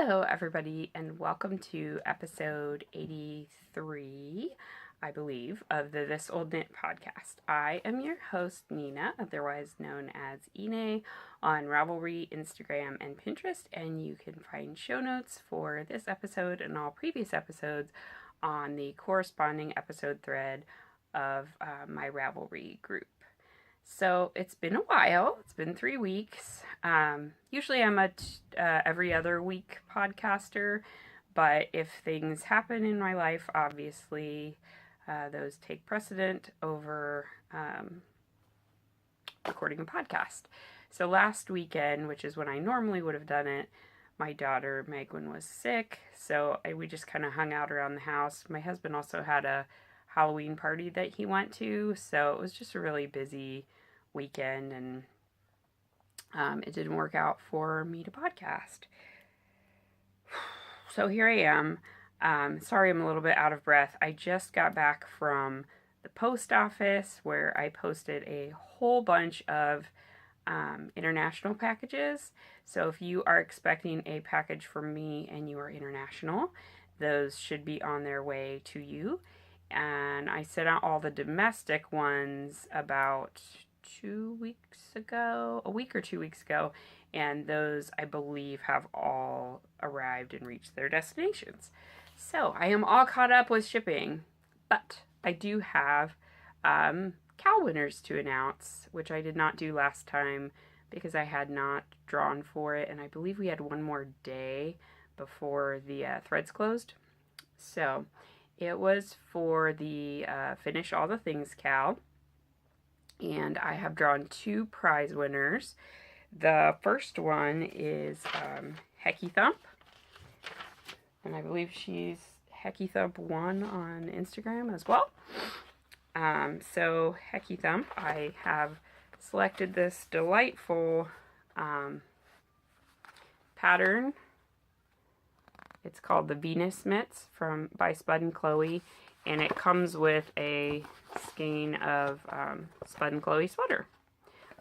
Hello, everybody, and welcome to episode 83, I believe, of the This Old Knit podcast. I am your host, Nina, otherwise known as Ine, on Ravelry, Instagram, and Pinterest, and you can find show notes for this episode and all previous episodes on the corresponding episode thread of my Ravelry group. So it's been a while. It's been 3 weeks. Usually I'm a every other week podcaster, but if things happen in my life, obviously those take precedent over recording a podcast. So last weekend, which is when I normally would have done it, my daughter Megan was sick, so we just kind of hung out around the house. My husband also had a Halloween party that he went to, so it was just a really busy weekend, and it didn't work out for me to podcast. So here I am. Sorry I'm a little bit out of breath. I just got back from the post office where I posted a whole bunch of international packages. So if you are expecting a package from me and you are international, those should be on their way to you. And I sent out all the domestic ones about 2 weeks ago, a week or 2 weeks ago, and those I believe have all arrived and reached their destinations. So I am all caught up with shipping, but I do have cow winners to announce, which I did not do last time because I had not drawn for it, and I believe we had one more day before the threads closed. So it was for the Finish All the Things cow, and I have drawn 2 prize winners. The first one is Hecky Thump, and I believe she's Hecky Thump 1 on Instagram as well. So Hecky Thump, I have selected this delightful pattern. It's called the Venus Mitts by Spud and Chloe, and it comes with a skein of Spud and Chloe sweater,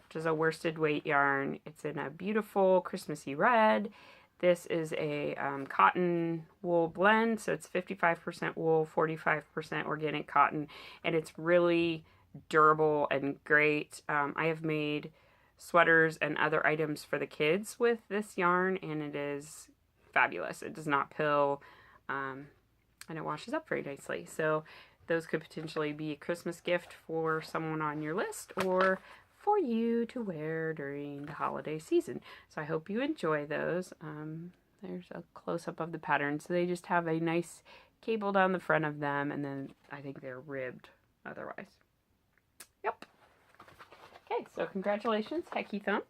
which is a worsted weight yarn. It's in a beautiful Christmassy red. This is a cotton wool blend, so it's 55% wool, 45% organic cotton, and it's really durable and great. I have made sweaters and other items for the kids with this yarn, and it is fabulous. It does not pill, and it washes up very nicely. So those could potentially be a Christmas gift for someone on your list or for you to wear during the holiday season. So I hope you enjoy those. There's a close-up of the pattern. So they just have a nice cable down the front of them, and then I think they're ribbed otherwise. Yep. Okay, so congratulations, Hecky Thump.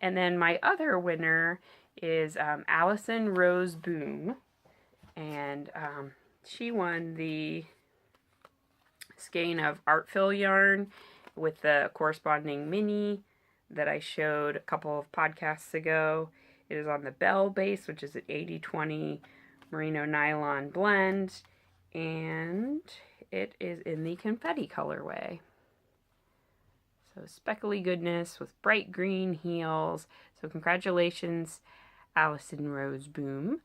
And then my other winner is Allison Rose Boom, and she won the skein of Artfill yarn with the corresponding mini that I showed a couple of podcasts ago. It is on the Bell base, which is an 80-20 merino nylon blend, and it is in the confetti colorway. So speckly goodness with bright green heels. So congratulations, Allison Rose Boom.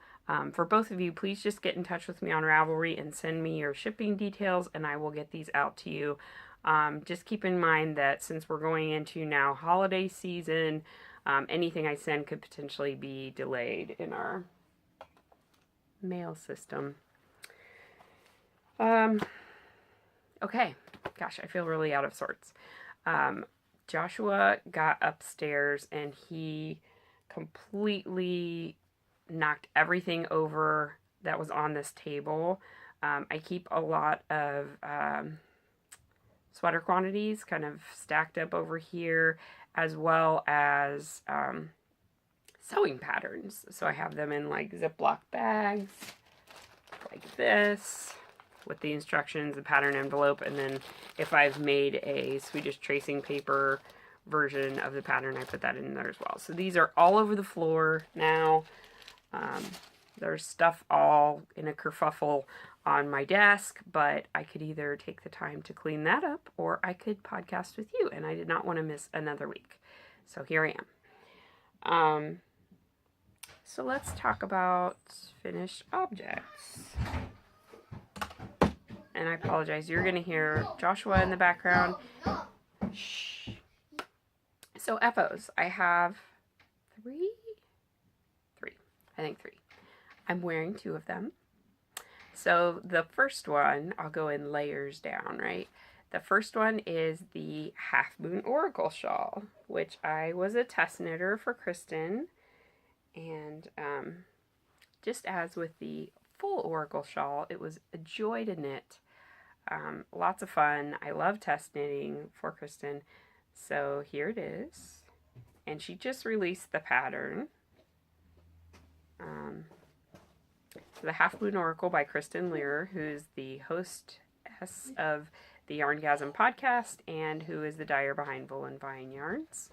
For both of you, please just get in touch with me on Ravelry and send me your shipping details, and I will get these out to you. Just keep in mind that since we're going into now holiday season, anything I send could potentially be delayed in our mail system. Okay, gosh, I feel really out of sorts. Joshua got upstairs and he completely knocked everything over that was on this table. I keep a lot of sweater quantities kind of stacked up over here, as well as sewing patterns. So I have them in like Ziploc bags like this with the instructions, the pattern envelope, and then if I've made a Swedish tracing paper version of the pattern, I put that in there as well. So these are all over the floor now. There's stuff all in a kerfuffle on my desk, but I could either take the time to clean that up or I could podcast with you, and I did not want to miss another week. So here I am. So let's talk about finished objects. And I apologize, you're going to hear Joshua in the background. Shh. So FOs, I have three. I think three. I'm wearing two of them. So the first one, I'll go in layers down, right? The first one is the Half Moon Oracle Shawl, which I was a test knitter for Kristen. And just as with the full Oracle Shawl, it was a joy to knit. Lots of fun. I love test knitting for Kristen. So here it is. And she just released the pattern. The Half Moon Oracle by Kristen Lear, who's the hostess of the Yarngasm podcast and who is the dyer behind Volan Vine Yarns.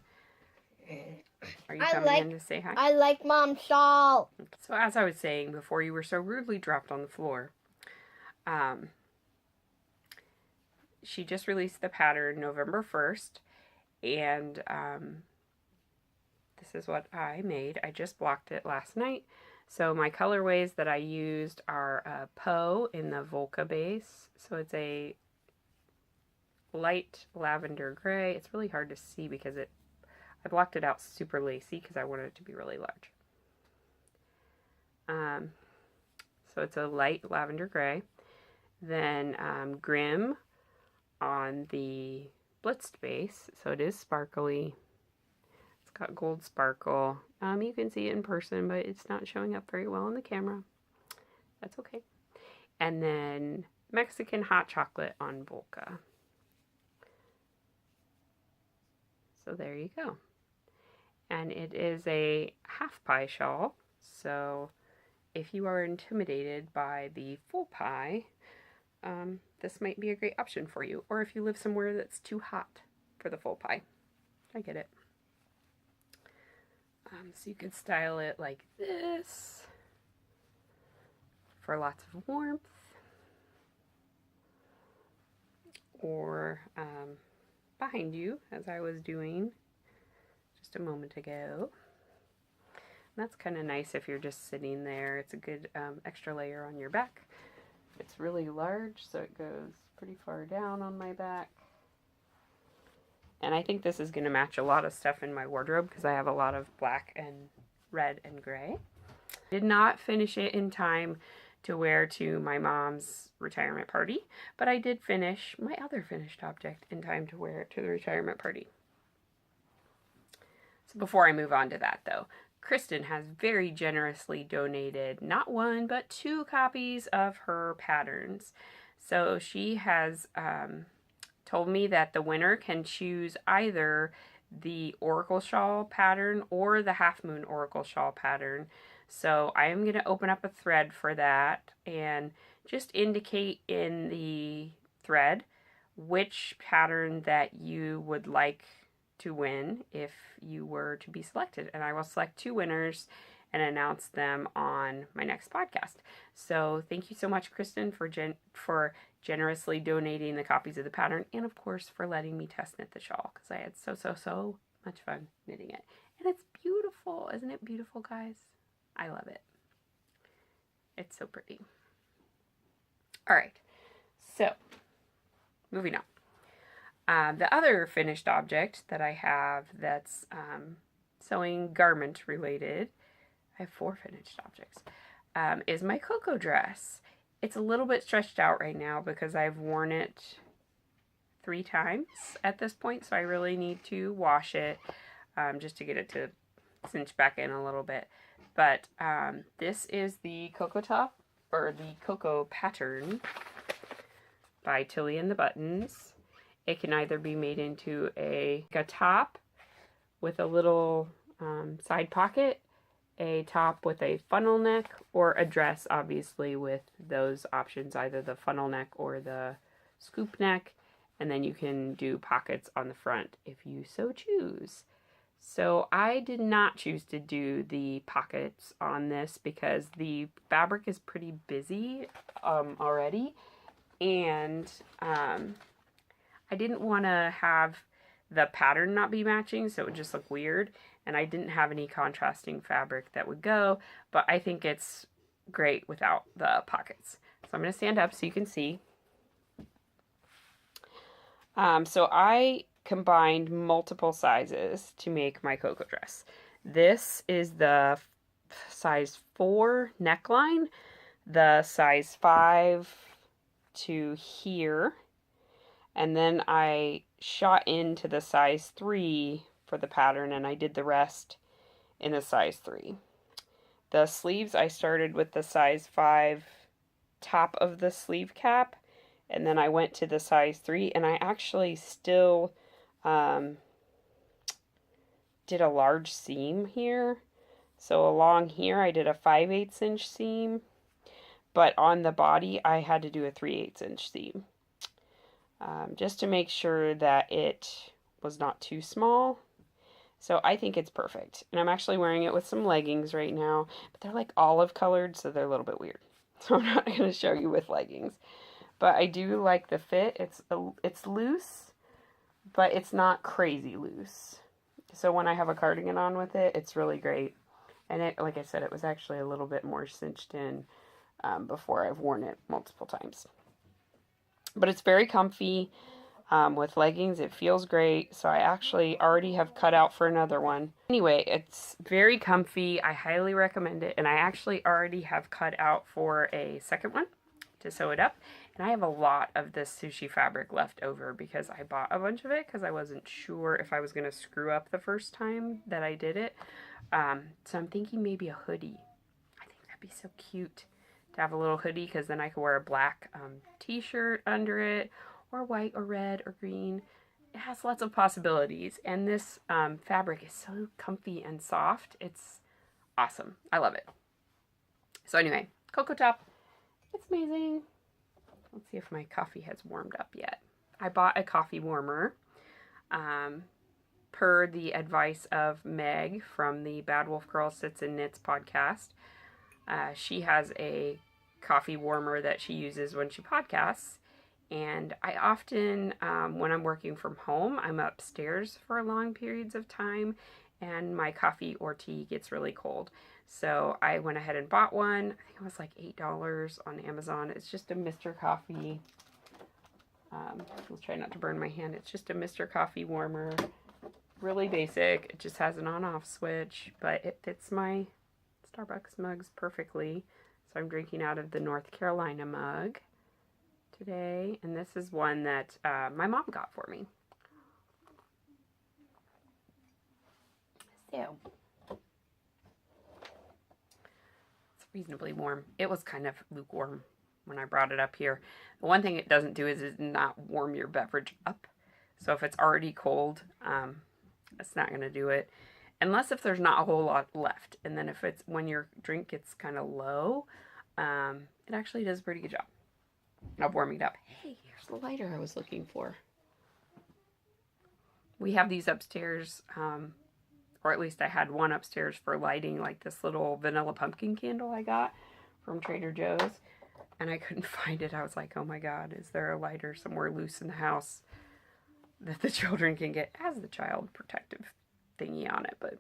Are you coming in to say hi? I like Mom's shawl. So as I was saying before you were so rudely dropped on the floor, she just released the pattern November 1st, and this is what I made. I just blocked it last night. So my colorways that I used are Poe in the Volca base. So it's a light lavender gray. It's really hard to see because I blocked it out super lacy because I wanted it to be really large. So it's a light lavender gray. Then Grimm on the blitzed base. So it is sparkly. It's got gold sparkle. You can see it in person, but it's not showing up very well on the camera. That's okay. And then Mexican hot chocolate on Volca. So there you go. And it is a half pie shawl. So if you are intimidated by the full pie, this might be a great option for you. Or if you live somewhere that's too hot for the full pie. I get it. So you could style it like this for lots of warmth, or behind you, as I was doing just a moment ago. And that's kind of nice if you're just sitting there. It's a good extra layer on your back. It's really large, so it goes pretty far down on my back. And I think this is going to match a lot of stuff in my wardrobe because I have a lot of black and red and gray. Did not finish it in time to wear to my mom's retirement party, but I did finish my other finished object in time to wear it to the retirement party. So before I move on to that though, Kristen has very generously donated not one, but 2 copies of her patterns. So she has told me that the winner can choose either the Oracle Shawl pattern or the Half Moon Oracle Shawl pattern. So I am going to open up a thread for that and just indicate in the thread which pattern that you would like to win if you were to be selected. And I will select 2 winners and announce them on my next podcast. So thank you so much, Kristen, for generously donating the copies of the pattern, and of course for letting me test knit the shawl because I had so much fun knitting it. And it's beautiful. Isn't it beautiful, guys? I love it. It's so pretty. All right, so moving on. The other finished object that I have that's sewing garment related, I have 4 finished objects, is my Coco dress. It's a little bit stretched out right now because I've worn it 3 times at this point, so I really need to wash it just to get it to cinch back in a little bit. But this is the Coco top, or the Coco pattern by Tilly and the Buttons. It can either be made into a top with a little side pocket, a top with a funnel neck, or a dress, obviously, with those options, either the funnel neck or the scoop neck. And then you can do pockets on the front if you so choose. So I did not choose to do the pockets on this because the fabric is pretty busy already. And I didn't want to have the pattern not be matching, so it would just look weird. and I didn't have any contrasting fabric that would go, but I think it's great without the pockets. So I'm going to stand up so you can see. So I combined multiple sizes to make my Coco dress. This is the size 4 neckline, the size 5 to here, and then I shot into the size 3 for the pattern, and I did the rest in a size 3. The sleeves, I started with the size 5 top of the sleeve cap, and then I went to the size 3, and I actually still did a large seam here. So along here I did a 5/8 inch seam, but on the body I had to do a 3/8 inch seam, just to make sure that it was not too small. So I think it's perfect. And I'm actually wearing it with some leggings right now, but they're like olive colored, so they're a little bit weird. So I'm not going to show you with leggings. But I do like the fit. It's loose, but it's not crazy loose. So when I have a cardigan on with it, it's really great. And it, like I said, it was actually a little bit more cinched in before I've worn it multiple times. But it's very comfy. With leggings, it feels great. So I actually already have cut out for another one. Anyway, it's very comfy. I highly recommend it. And I actually already have cut out for a second one to sew it up. And I have a lot of this sushi fabric left over because I bought a bunch of it because I wasn't sure if I was going to screw up the first time that I did it. So I'm thinking maybe a hoodie. I think that'd be so cute to have a little hoodie, because then I could wear a black t-shirt under it, or white or red or green. It has lots of possibilities, and this fabric is so comfy and soft. It's awesome. I love it. So anyway, Coco Top, it's amazing. Let's see if my coffee has warmed up yet. I bought a coffee warmer per the advice of Meg from the Bad Wolf Girl Sits and Knits podcast. She has a coffee warmer that she uses when she podcasts. And I often, when I'm working from home, I'm upstairs for long periods of time, and my coffee or tea gets really cold. So I went ahead and bought one. I think it was like $8 on Amazon. It's just a Mr. Coffee. I'll try not to burn my hand. It's just a Mr. Coffee warmer. Really basic. It just has an on-off switch, but it fits my Starbucks mugs perfectly. So I'm drinking out of the North Carolina mug today, and this is one that my mom got for me. So it's reasonably warm. It was kind of lukewarm when I brought it up here. The one thing it doesn't do is not warm your beverage up. So if it's already cold, it's not going to do it. Unless if there's not a whole lot left. And then if it's when your drink gets kind of low, it actually does a pretty good job of warming it up. Hey, here's the lighter I was looking for. We have these upstairs, or at least I had one upstairs for lighting, like this little vanilla pumpkin candle I got from Trader Joe's, and I couldn't find it. I was like, oh my god, is there a lighter somewhere loose in the house that the children can get as the child protective thingy on it? But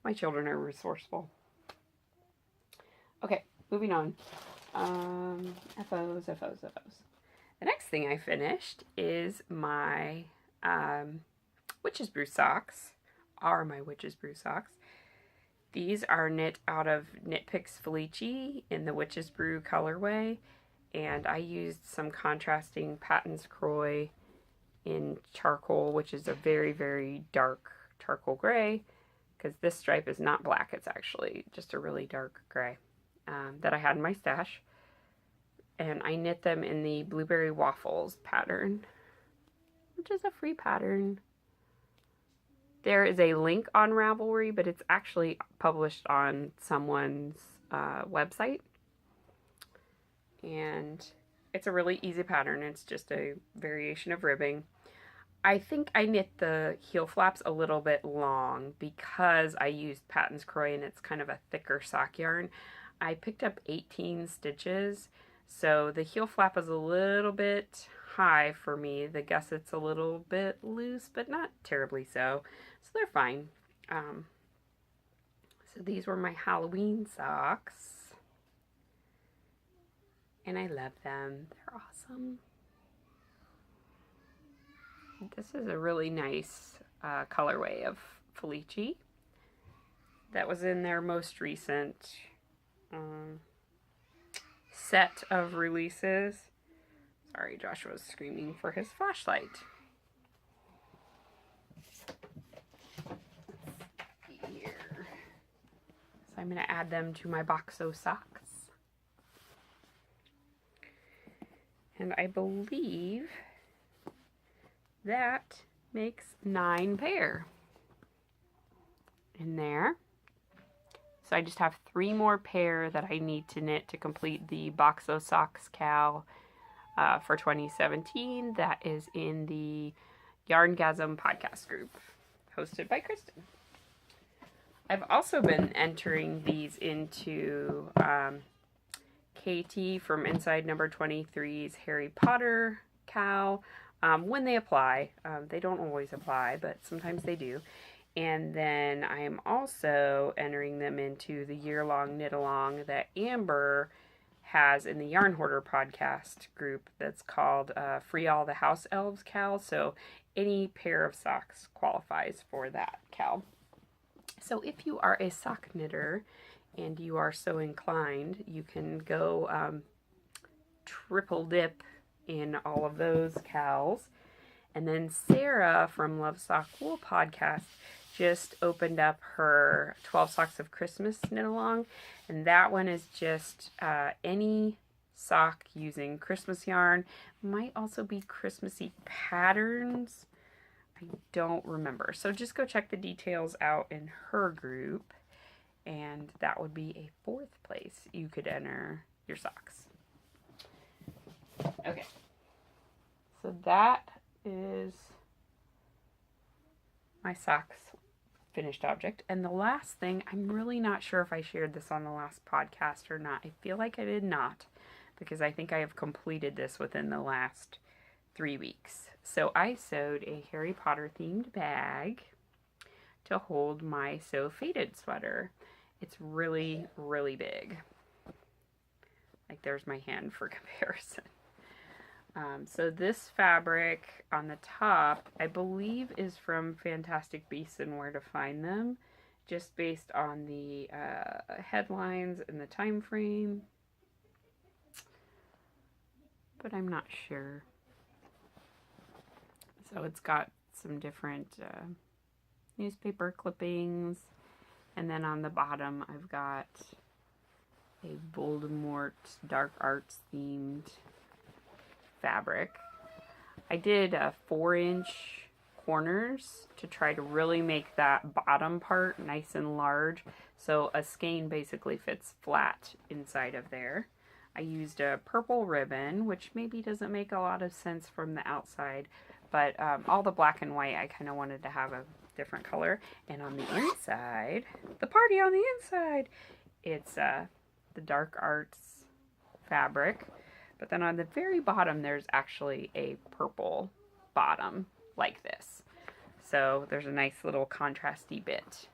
my children are resourceful. Okay, moving on. FOs. The next thing I finished is my Witch's Brew socks. My Witch's Brew socks. These are knit out of Knit Picks Felici in the Witch's Brew colorway, and I used some contrasting Patons Kroy in charcoal, which is a very, very dark charcoal gray, because this stripe is not black. It's actually just a really dark gray that I had in my stash. And I knit them in the Blueberry Waffles pattern, which is a free pattern. There is a link on Ravelry, but it's actually published on someone's website. And it's a really easy pattern. It's just a variation of ribbing. I think I knit the heel flaps a little bit long because I used Patons Kroy and it's kind of a thicker sock yarn. I picked up 18 stitches, so the heel flap is a little bit high for me. The gusset's a little bit loose, but not terribly so. So they're fine. So these were my Halloween socks. And I love them. They're awesome. This is a really nice colorway of Felici. That was in their most recent set of releases. Sorry, Joshua's screaming for his flashlight. Here. So I'm going to add them to my Boxo socks. And I believe that makes 9 pair in there. So I just have 3 more pair that I need to knit to complete the Boxo Socks Cal for 2017. That is in the Yarngasm podcast group hosted by Kristen. I've also been entering these into Katie from Inside Number 23's Harry Potter Cal when they apply. They don't always apply, but sometimes they do. And then I am also entering them into the year-long knit-along that Amber has in the Yarn Hoarder podcast group that's called Free All the House Elves Cal. So any pair of socks qualifies for that Cal. So if you are a sock knitter and you are so inclined, you can go triple dip in all of those Cals. And then Sarah from Love Sock Wool podcast just opened up her 12 Socks of Christmas knit along, and that one is just any sock using Christmas yarn. Might also be Christmassy patterns. I don't remember. So just go check the details out in her group, and that would be a 4th place you could enter your socks. Okay. So that is my socks finished object. And the last thing, I'm really not sure if I shared this on the last podcast or not. I feel like I did not, because I think I have completed this within the last 3 weeks. So I sewed a Harry Potter themed bag to hold my So Faded sweater. It's really, really big. Like, there's my hand for comparison. So this fabric on the top, I believe, is from Fantastic Beasts and Where to Find Them, just based on the headlines and the time frame. But I'm not sure. So it's got some different newspaper clippings, and then on the bottom I've got a Voldemort Dark Arts themed fabric. I did 4-inch corners to try to really make that bottom part nice and large, so a skein basically fits flat inside of there. I used a purple ribbon, which maybe doesn't make a lot of sense from the outside, but all the black and white I kind of wanted to have a different color. And on the inside, the party on the inside, it's the Dark Arts fabric. But then on the very bottom, there's actually a purple bottom like this. So there's a nice little contrasty bit.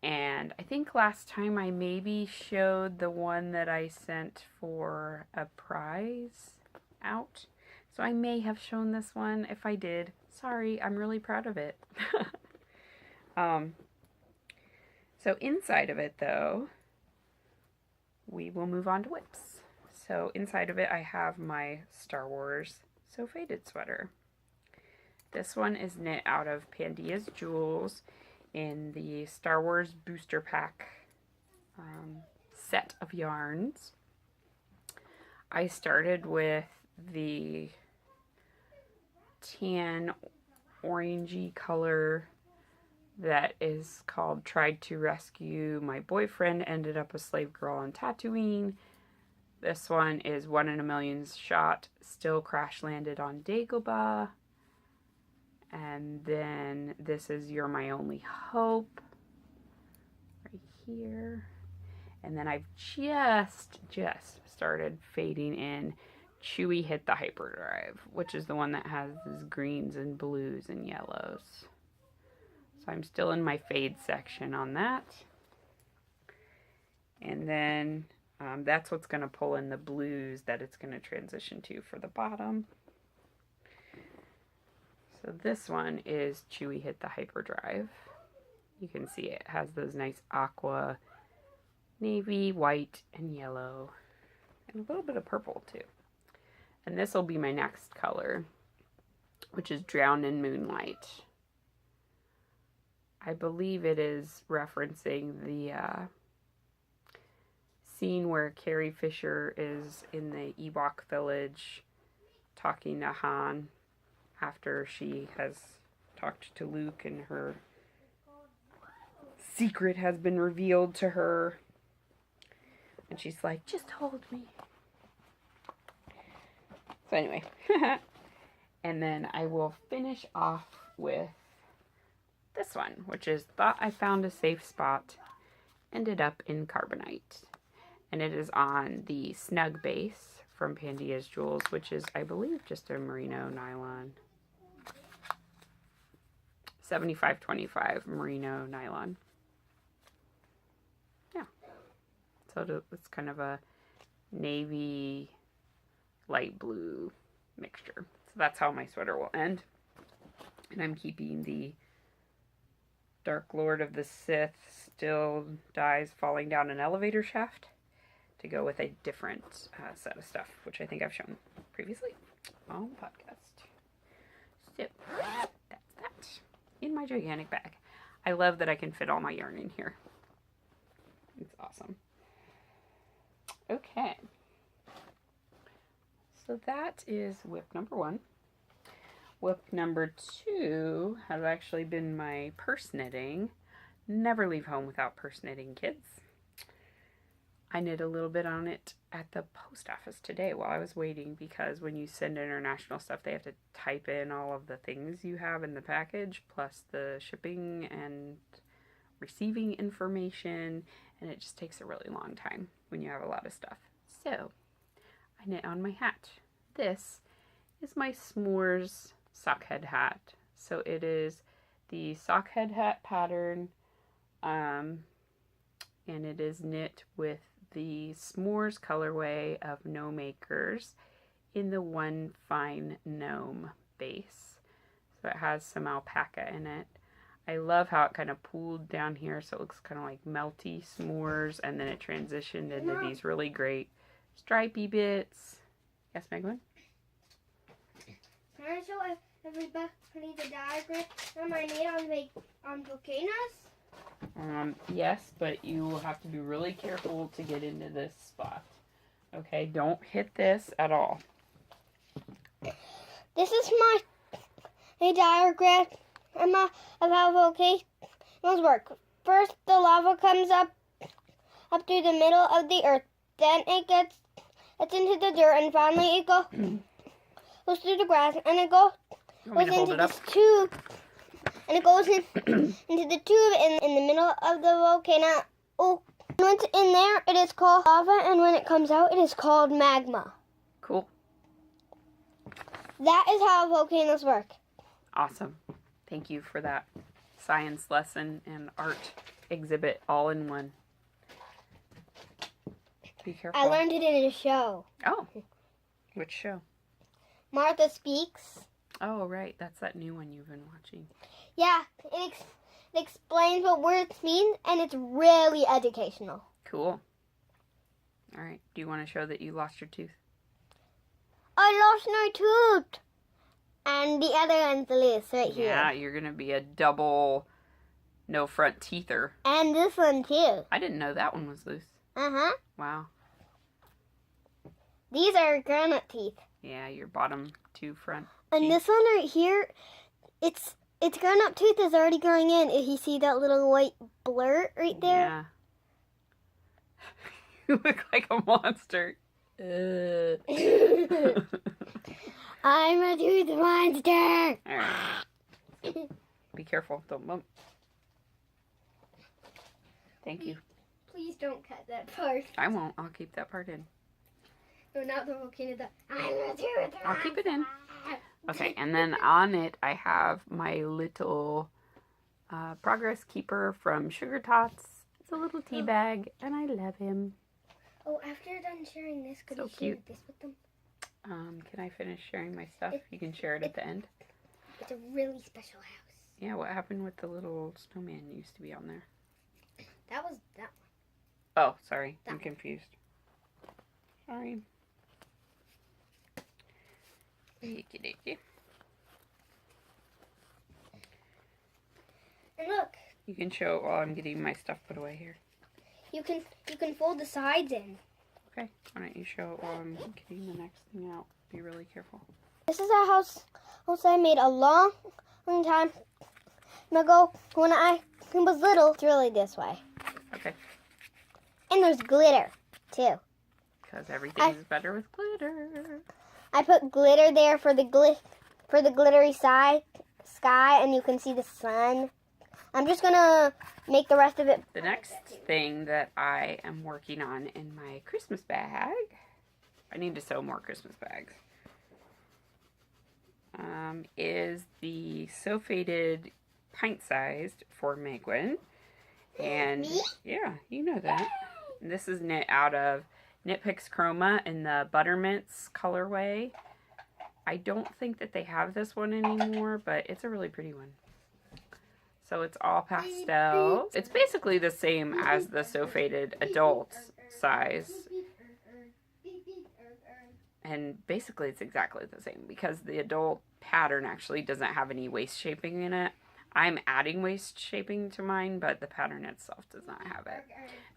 And I think last time I maybe showed the one that I sent for a prize out. So I may have shown this one. If I did, sorry, I'm really proud of it. So inside of it, though, we will move on to whips. So inside of it, I have my Star Wars So Faded sweater. This one is knit out of Pandia's Jewels in the Star Wars Booster Pack set of yarns. I started with the tan orangey color that is called Tried to Rescue My Boyfriend, Ended Up a Slave Girl on Tatooine. This one is 1 in a Million shot, Still Crash Landed on Dagobah. And then this is You're My Only Hope, right here. And then I've just started fading in Chewy Hit the Hyperdrive, which is the one that has these greens and blues and yellows. So I'm still in my fade section on that. And then that's what's going to pull in the blues that it's going to transition to for the bottom. So this one is Chewy Hit the Hyperdrive. You can see it has those nice aqua, navy, white, and yellow. And a little bit of purple too. And this will be my next color, which is Drowned in Moonlight. I believe it is referencing the scene where Carrie Fisher is in the Ewok village talking to Han after she has talked to Luke and her secret has been revealed to her. And she's like, just hold me. So anyway, and then I will finish off with this one, which is Thought I Found a Safe Spot, Ended Up in Carbonite. And it is on the Snug base from Pandia's Jewels, which is, I believe, just a merino nylon. 75/25 merino nylon. Yeah. So it's kind of a navy light blue mixture. So that's how my sweater will end. And I'm keeping the Dark Lord of the Sith Still Dies Falling Down an Elevator Shaft to go with a different set of stuff, which I think I've shown previously on the podcast. So that's that in my gigantic bag. I love that I can fit all my yarn in here. It's awesome. Okay. So that is whip number 1. Whip number 2 has actually been my purse knitting. Never leave home without purse knitting, kids. I knit a little bit on it at the post office today while I was waiting, because when you send international stuff, they have to type in all of the things you have in the package, plus the shipping and receiving information, and it just takes a really long time when you have a lot of stuff. So I knit on my hat. This is my S'mores sockhead hat. So it is the sockhead hat pattern, and it is knit with the S'mores colorway of Gnome Acres in the One Fine Gnome base. So it has some alpaca in it. I love how it kind of pooled down here, so it looks kind of like melty s'mores, and then it transitioned into these really great stripy bits. Yes, Megan? Can I show everybody the diagram I made on volcanoes? Yes, but you will have to be really careful to get into this spot. Okay, don't hit this at all. This is my diagram about volcanoes work. First, the lava comes up through the middle of the earth. Then it's into the dirt, and finally it goes through the grass, and it goes into this tube. And it goes into the tube in the middle of the volcano. Oh, when it's in there, it is called lava, and when it comes out, it is called magma. Cool. That is how volcanoes work. Awesome. Thank you for that science lesson and art exhibit all in one. Be careful. I learned it in a show. Oh, which show? Martha Speaks. Oh, right. That's that new one you've been watching. Yeah, it explains what words mean, and it's really educational. Cool. All right. Do you want to show that you lost your tooth? I lost my tooth. And the other one's loose right here. Yeah, you're going to be a double no front teether. And this one, too. I didn't know that one was loose. Uh-huh. Wow. These are grown-up teeth. Yeah, your bottom two front And teeth. this one right here, its grown-up tooth is already growing in. If you see that little white blur right there. Yeah. You look like a monster. I'm a tooth monster. All right. Be careful. Don't bump. Thank you. Please don't cut that part. I won't. I'll keep that part in. No, not the volcano. I'm a tooth I'll keep it in. Okay, and then on it I have my little Progress Keeper from Sugar Tots. It's a little tea bag, and I love him. Oh, after you're done sharing this, could So you cute. share this with them? Can I finish sharing my stuff? You can share it at the end. It's a really special house. Yeah, what happened with the little snowman used to be on there? That was that Oh, sorry. That I'm one. confused. Sorry. Okie dokie. And look, You can show it while I'm getting my stuff put away here. you can fold the sides in. Okay, why don't you show it while I'm getting the next thing out? Be really careful. This is a house I made a long time ago when I was little. It's really this way. Okay, And there's glitter, too. because everything's better with glitter. I put glitter there for the glittery sky, and you can see the sun. I'm just gonna make the rest of it. The next thing that I am working on in my Christmas bag, I need to sew more Christmas bags, is the Sew Faded pint-sized for Megwin. And Me? yeah, you know that. And this is knit out of Knit Picks Chroma in the Buttermints colorway. I don't think that they have this one anymore, but it's a really pretty one. So it's all pastel. It's basically the same as the Sew Faded adult size. And basically it's exactly the same because the adult pattern actually doesn't have any waist shaping in it. I'm adding waist shaping to mine, but the pattern itself does not have it.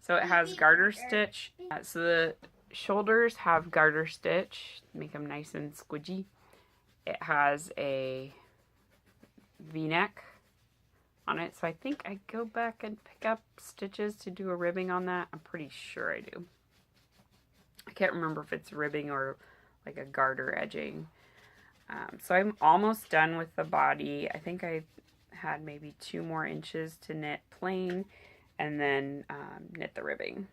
So it has garter stitch. So the shoulders have garter stitch, make them nice and squidgy. It has a V-neck on it. So I think I go back and pick up stitches to do a ribbing on that. I'm pretty sure I do. I can't remember if it's ribbing or like a garter edging. So I'm almost done with the body. I think I had maybe 2 more inches to knit plain and then knit the ribbing.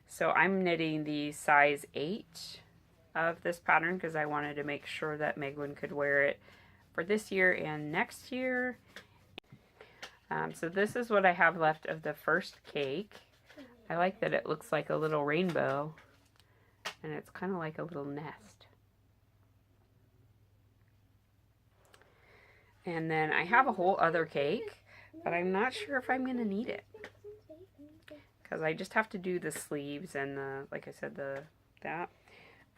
So I'm knitting the size 8 of this pattern because I wanted to make sure that Megwin could wear it for this year and next year. So this is what I have left of the first cake. I like that it looks like a little rainbow and it's kind of like a little nest. And then I have a whole other cake, but I'm not sure if I'm going to need it. Because I just have to do the sleeves and the, like I said, that.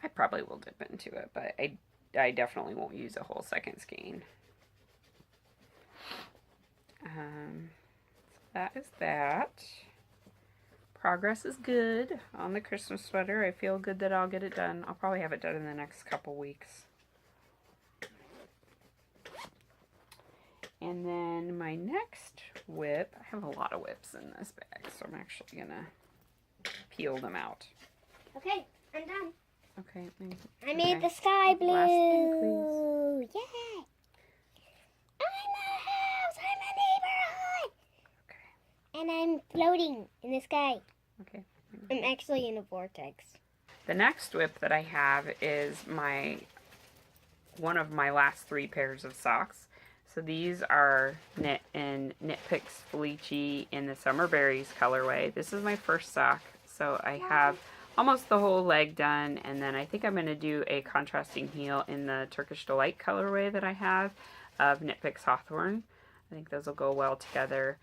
I probably will dip into it, but I definitely won't use a whole second skein. So that is that. Progress is good on the Christmas sweater. I feel good that I'll get it done. I'll probably have it done in the next couple weeks. And then my next whip, I have a lot of whips in this bag, so I'm actually going to peel them out. Okay, I'm done. Okay. I made the sky blue. Last thing, please. Yay! I'm a house. I'm a neighborhood. Okay. And I'm floating in the sky. Okay. I'm actually in a vortex. The next whip that I have is one of my last 3 pairs of socks. So these are knit in Knit Picks Felici in the Summer Berries colorway. This is my first sock. So I have almost the whole leg done, and then I think I'm going to do a contrasting heel in the Turkish Delight colorway that I have of Knit Picks Hawthorne. I think those will go well together.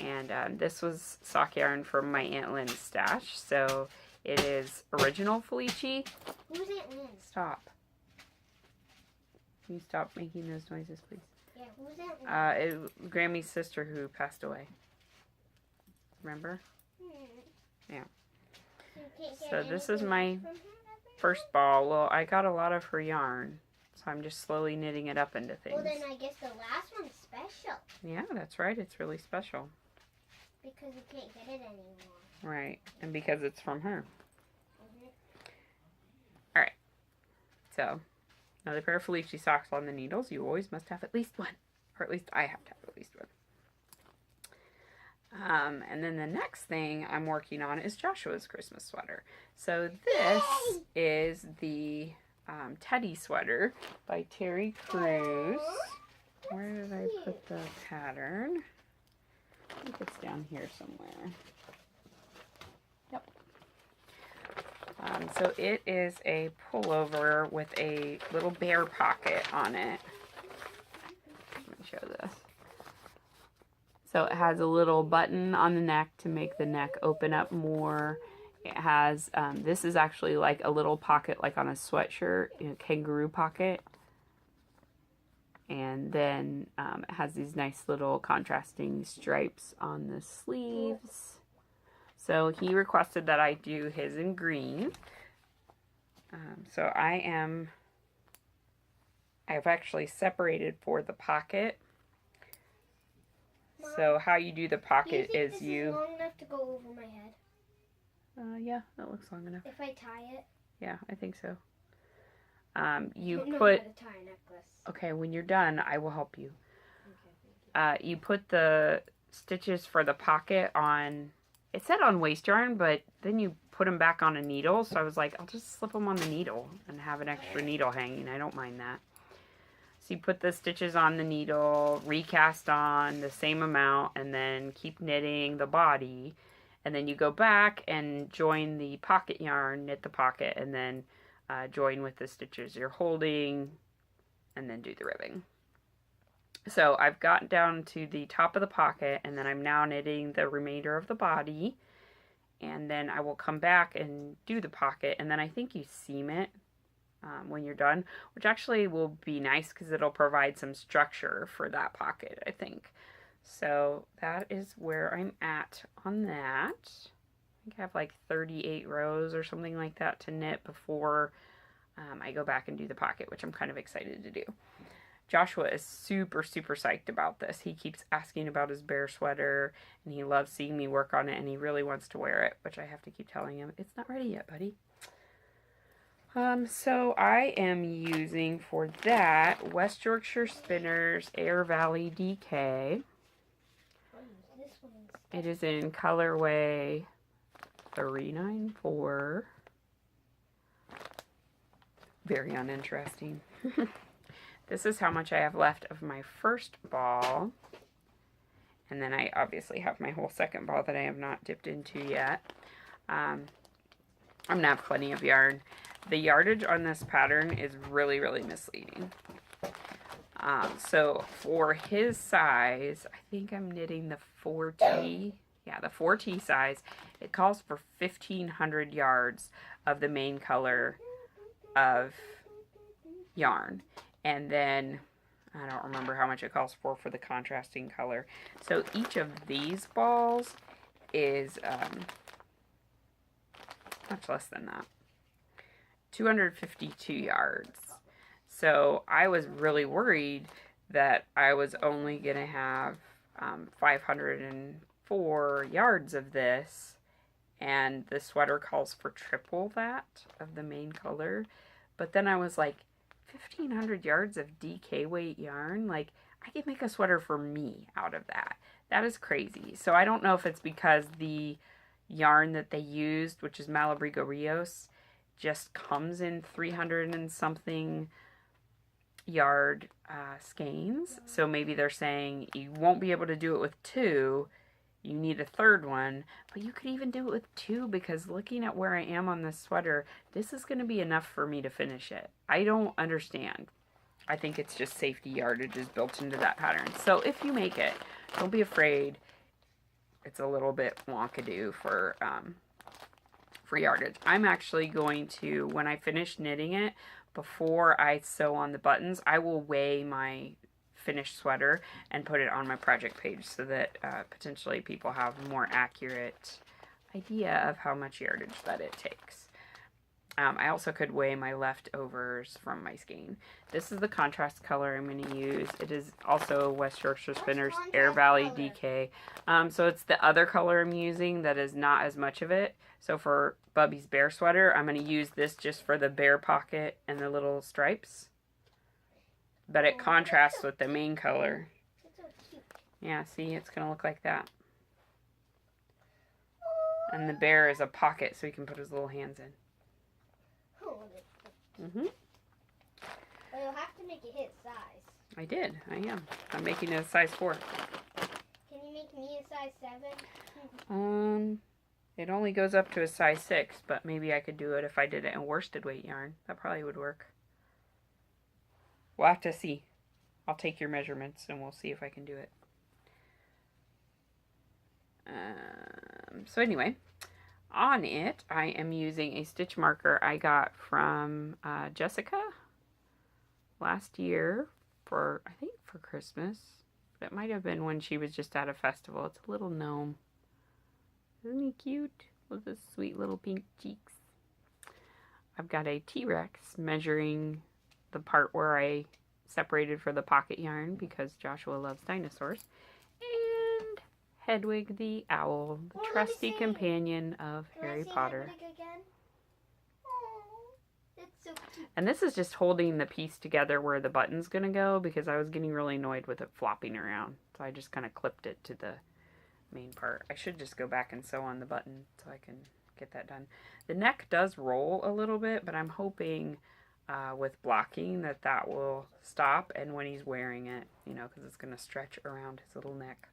And this was sock yarn from my Aunt Lynn's stash, so it is original Felici. Who's Aunt Lynn? Stop. Can you stop making those noises, please? Yeah, who's Aunt Lynn? Grammy's sister who passed away. Remember? Yeah. So this is my first ball. Well, I got a lot of her yarn, so I'm just slowly knitting it up into things. Well, then I guess the last one's special. Yeah, that's right. It's really special. Because you can't get it anymore. Right, and because it's from her. Alright, so another pair of Felici socks on the needles. You always must have at least one, or at least I have to have at least one. And then the next thing I'm working on is Joshua's Christmas sweater. So this is the Teddy sweater by Terry Crews. Where did I put the pattern? I think it's down here somewhere. So it is a pullover with a little bear pocket on it. Let me show this. So it has a little button on the neck to make the neck open up more. It has, this is actually like a little pocket like on a sweatshirt, kangaroo pocket. And then it has these nice little contrasting stripes on the sleeves. So he requested that I do his in green. So I've actually separated for the pocket. Mom, so how you do the pocket is this you... is long enough to go over my head? Yeah, that looks long enough. If I tie it? Yeah, I think so. You put... know how to tie a necklace. Okay, when you're done, I will help you. Okay, thank you. You put the stitches for the pocket on... It said on waste yarn, but then you put them back on a needle. So I was like, I'll just slip them on the needle and have an extra needle hanging. I don't mind that. So you put the stitches on the needle, recast on the same amount, and then keep knitting the body. And then you go back and join the pocket yarn, knit the pocket, and then join with the stitches you're holding, and then do the ribbing. So I've gotten down to the top of the pocket, and then I'm now knitting the remainder of the body. And then I will come back and do the pocket, and then I think you seam it when you're done, which actually will be nice because it'll provide some structure for that pocket, I think. So that is where I'm at on that. I think I have like 38 rows or something like that to knit before I go back and do the pocket, which I'm kind of excited to do. Joshua is super, super psyched about this. He keeps asking about his bear sweater, and he loves seeing me work on it, and he really wants to wear it, which I have to keep telling him, it's not ready yet, buddy. So I am using for that West Yorkshire Spinners Air Valley DK. It is in colorway 394. Very uninteresting. This is how much I have left of my first ball. And then I obviously have my whole second ball that I have not dipped into yet. I'm going to have plenty of yarn. The yardage on this pattern is really, really misleading. So for his size, I think I'm knitting the 4T. Yeah, the 4T size. It calls for 1,500 yards of the main color of yarn. And then, I don't remember how much it calls for the contrasting color. So each of these balls is much less than that. 252 yards. So I was really worried that I was only going to have 504 yards of this. And the sweater calls for triple that of the main color. But then I was like, 1,500 yards of DK weight yarn? Like, I could make a sweater for me out of that. That is crazy. So I don't know if it's because the yarn that they used, which is Malabrigo Rios, just comes in 300 and something yard skeins. So maybe they're saying you won't be able to do it with 2. You need a third one, but you could even do it with 2 because looking at where I am on this sweater, this is going to be enough for me to finish it. I don't understand. I think it's just safety yardage is built into that pattern. So if you make it, don't be afraid. It's a little bit wonkadoo for yardage. I'm actually going to, when I finish knitting it, before I sew on the buttons, I will weigh my finished sweater and put it on my project page so that potentially people have a more accurate idea of how much yardage that it takes. I also could weigh my leftovers from my skein. This is the contrast color I'm going to use. It is also West Yorkshire Spinners Air Valley DK. So it's the other color I'm using that is not as much of it. So for Bubby's bear sweater, I'm going to use this just for the bear pocket and the little stripes. But it contrasts with the main color. Yeah, see, it's going to look like that. And the bear is a pocket so he can put his little hands in. Mm-hmm. But you'll have to make it his size. I did. I am. I'm making it a size 4. Can you make me a size 7? It only goes up to a size 6, but maybe I could do it if I did it in worsted weight yarn. That probably would work. We'll have to see. I'll take your measurements and we'll see if I can do it. So anyway, on it, I am using a stitch marker I got from Jessica last year for, I think for Christmas. But it might have been when she was just at a festival. It's a little gnome. Isn't he cute? With his sweet little pink cheeks. I've got a T-Rex measuring the part where I separated for the pocket yarn because Joshua loves dinosaurs. And Hedwig the owl, the trusty companion of Harry Potter. And this is just holding the piece together where the button's going to go because I was getting really annoyed with it flopping around. So I just kind of clipped it to the main part. I should just go back and sew on the button so I can get that done. The neck does roll a little bit, but I'm hoping with blocking that will stop, and when he's wearing it, you know, because it's going to stretch around his little neck.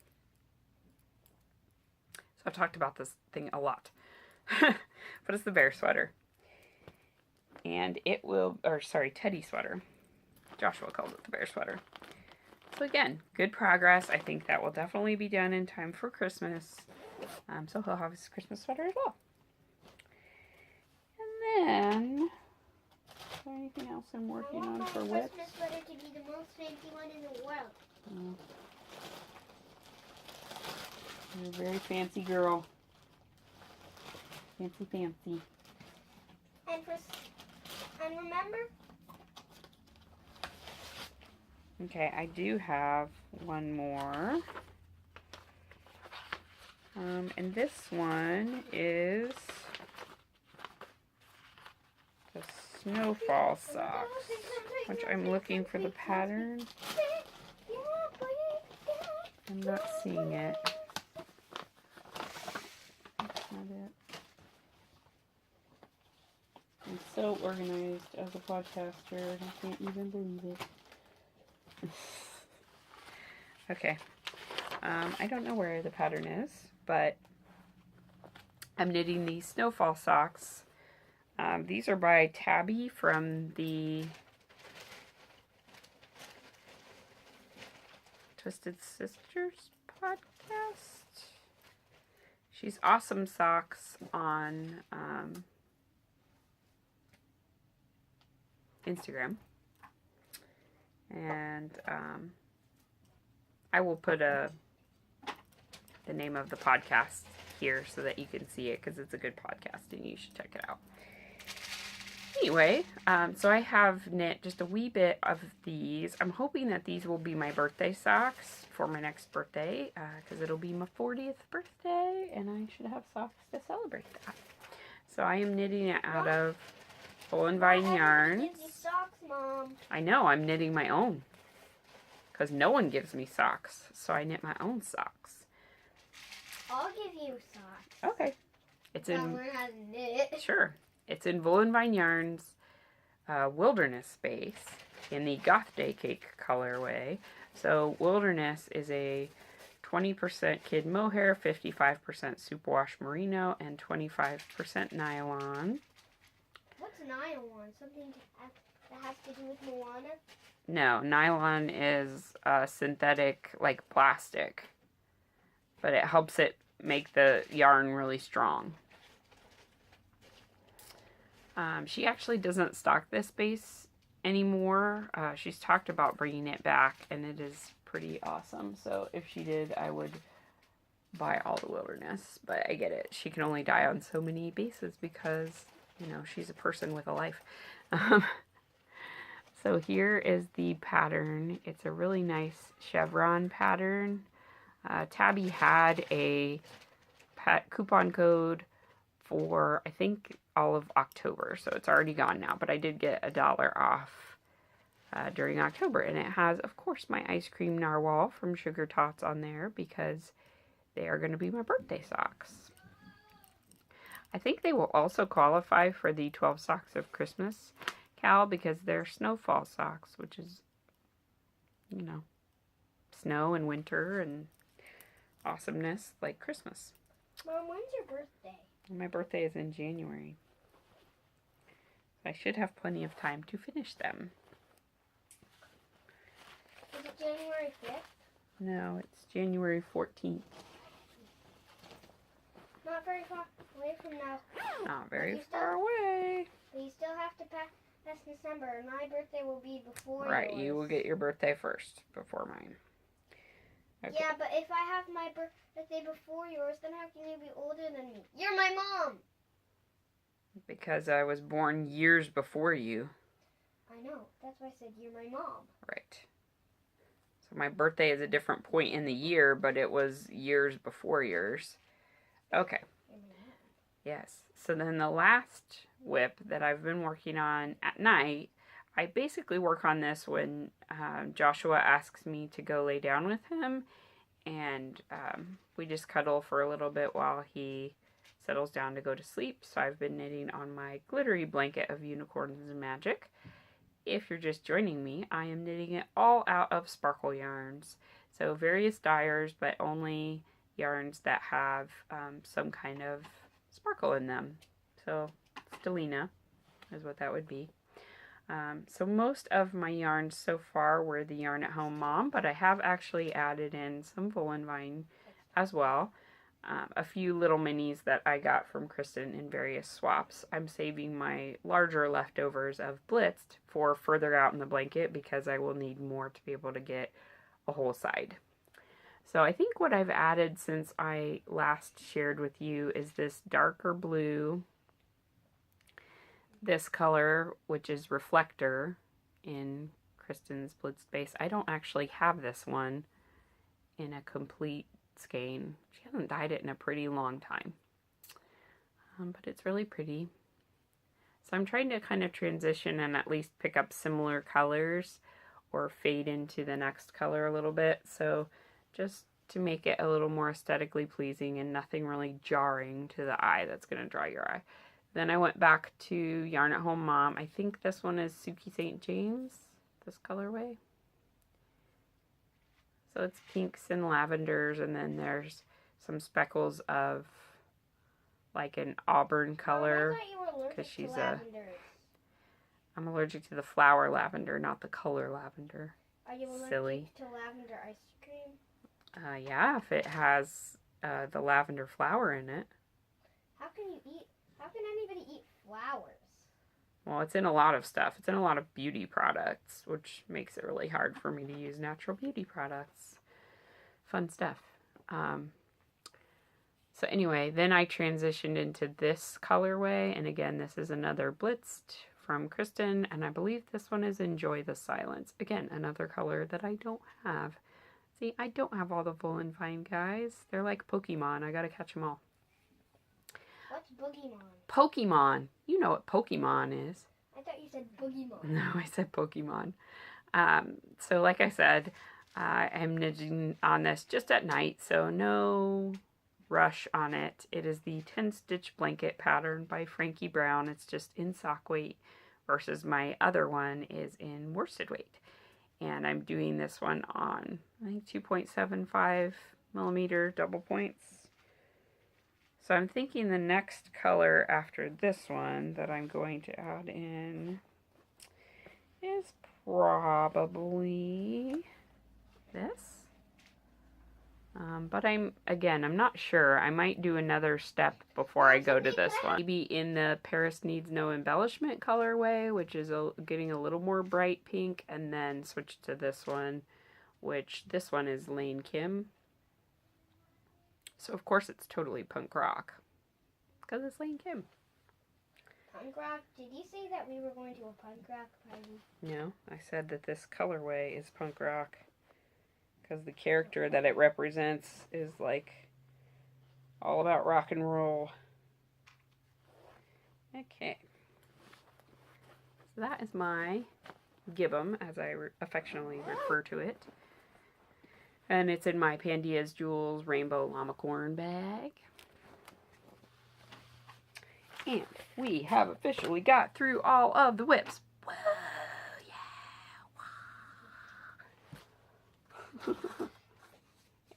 So I've talked about this thing a lot. But it's the bear sweater. And it will, or sorry, teddy sweater. Joshua calls it the bear sweater. So again, good progress. I think that will definitely be done in time for Christmas. So he'll have his Christmas sweater as well. And then, is there anything else I'm working on for WIPs? Christmas sweater to be the most fancy one in the world. Oh. You're a very fancy girl. Fancy, fancy. And remember? Okay, I do have one more. And this one is the snowfall socks, which I'm looking for the pattern. I'm not seeing it. That's not it. I'm so organized as a podcaster, and I can't even believe it. Okay. I don't know where the pattern is, but I'm knitting these snowfall socks. These are by Tabby from the Twisted Sisters podcast. She's Awesome Socks on Instagram. And I will put the name of the podcast here so that you can see it because it's a good podcast and you should check it out. Anyway, so I have knit just a wee bit of these. I'm hoping that these will be my birthday socks for my next birthday because it'll be my 40th birthday and I should have socks to celebrate that. So I am knitting it out of Wool and Vine yarns. Socks, Mom. I know, I'm knitting my own because no one gives me socks, so I knit my own socks. I'll give you socks. Okay. It's in. Learn how to knit. Sure. It's in Wool and Vine Yarns Wilderness Space in the Goth Day Cake colorway. So Wilderness is a 20% kid mohair, 55% superwash merino, and 25% nylon. What's nylon? Something that has to do with Moana? No, nylon is synthetic, like plastic, but it helps it make the yarn really strong. She actually doesn't stock this base anymore. She's talked about bringing it back, and it is pretty awesome. So if she did, I would buy all the Wilderness. But I get it. She can only dye on so many bases because, you know, she's a person with a life. So here is the pattern. It's a really nice chevron pattern. Tabby had a coupon code for, I think, all of October. So it's already gone now, but I did get $1 off during October. And it has, of course, my ice cream narwhal from Sugar Tots on there because they are going to be my birthday socks. I think they will also qualify for the 12 Socks of Christmas Cal because they're snowfall socks, which is, you know, snow and winter and awesomeness like Christmas. Mom, when's your birthday? My birthday is in January. I should have plenty of time to finish them. Is it January 5th? No, it's January 14th. Not very far away from now. Not very far away. But you still have to pass December, and my birthday will be before Right, yours. you will get your birthday first, before mine. Okay. Yeah, but if I have my birthday before yours, then how can you be older than me? You're my mom! Because I was born years before you. I know. That's why I said you're my mom. Right. So my birthday is a different point in the year, but it was years before yours. Okay. You're my mom. Yes. So then the last whip that I've been working on at night, I basically work on this when Joshua asks me to go lay down with him. And we just cuddle for a little bit while he settles down to go to sleep. So I've been knitting on my glittery blanket of Unicorns and Magic. If you're just joining me, I am knitting it all out of sparkle yarns. So various dyers, but only yarns that have some kind of sparkle in them. So Stellina is what that would be. So most of my yarns so far were the Yarn at Home Mom, but I have actually added in some Volanvine as well. A few little minis that I got from Kristen in various swaps. I'm saving my larger leftovers of Blitzed for further out in the blanket because I will need more to be able to get a whole side. So I think what I've added since I last shared with you is this darker blue, this color, which is Reflector in Kristen's Blitz base. I don't actually have this one in a complete skein. She hasn't dyed it in a pretty long time. But it's really pretty. So I'm trying to kind of transition and at least pick up similar colors or fade into the next color a little bit. So just to make it a little more aesthetically pleasing and nothing really jarring to the eye that's going to draw your eye. Then I went back to Yarn at Home Mom. I think this one is Suki St. James, this colorway. So it's pinks and lavenders, and then there's some speckles of like an auburn color. I thought you were allergic she's to lavenders. I'm allergic to the flower lavender, not the color lavender. Are you allergic Silly. to lavender ice cream? Yeah, if it has the lavender flower in it. How can anybody eat flowers? Well, it's in a lot of stuff. It's in a lot of beauty products, which makes it really hard for me to use natural beauty products. Fun stuff. So anyway, then I transitioned into this colorway. And again, this is another Blitzed from Kristen. And I believe this one is Enjoy the Silence. Again, another color that I don't have. See, I don't have all the Volanvine guys. They're like Pokemon. I gotta catch them all. What's Boogeyman? Pokemon. You know what Pokemon is. I thought you said Boogeyman. No, I said Pokemon. So like I said, I'm knitting on this just at night, so no rush on it. It is the 10-stitch blanket pattern by Frankie Brown. It's just in sock weight versus my other one is in worsted weight. And I'm doing this one on, I think, 2.75 millimeter double points. So I'm thinking the next color after this one that I'm going to add in is probably this. But I'm not sure. I might do another step before I go to this one. Maybe in the Paris Needs No Embellishment colorway, which is getting a little more bright pink, and then switch to this one, which this one is Lane Kim. So of course it's totally punk rock, because it's Lane Kim. Punk rock? Did you say that we were going to a punk rock party? No, I said that this colorway is punk rock. Because the character that it represents is like all about rock and roll. Okay. So that is my Gibbum, as I affectionately refer to it. And it's in my Pandia's Jewels Rainbow Llamacorn bag. And we have officially got through all of the whips. Whoa, yeah.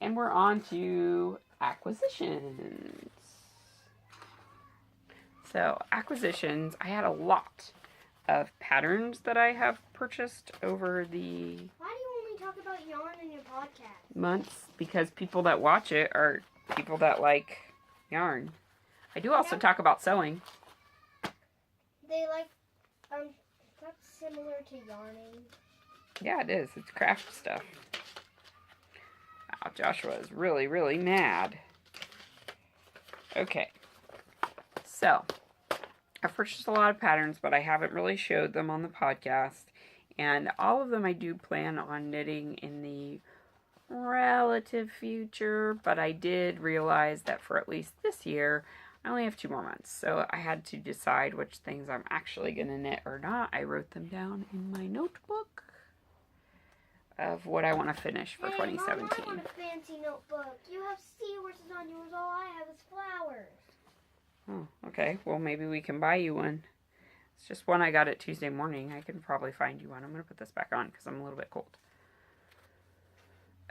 And we're on to acquisitions. So acquisitions, I had a lot of patterns that I have purchased over the Why do you only talk about yarn in your podcast? months, because people that watch it are people that like yarn. I do also talk about sewing. They like, that's similar to yarning. Yeah, it is. It's craft stuff. Wow, Joshua is really, really mad. Okay. So, I've purchased a lot of patterns, but I haven't really showed them on the podcast. And all of them I do plan on knitting in the relative future, but I did realize that for at least this year, I only have 2 more months. So I had to decide which things I'm actually going to knit or not. I wrote them down in my notebook of what I want to finish for 2017. Mom, I want a fancy notebook. You have seahorses on yours. All I have is flowers. Oh, okay. Well, maybe we can buy you one. It's just one I got it Tuesday morning. I can probably find you one. I'm going to put this back on because I'm a little bit cold.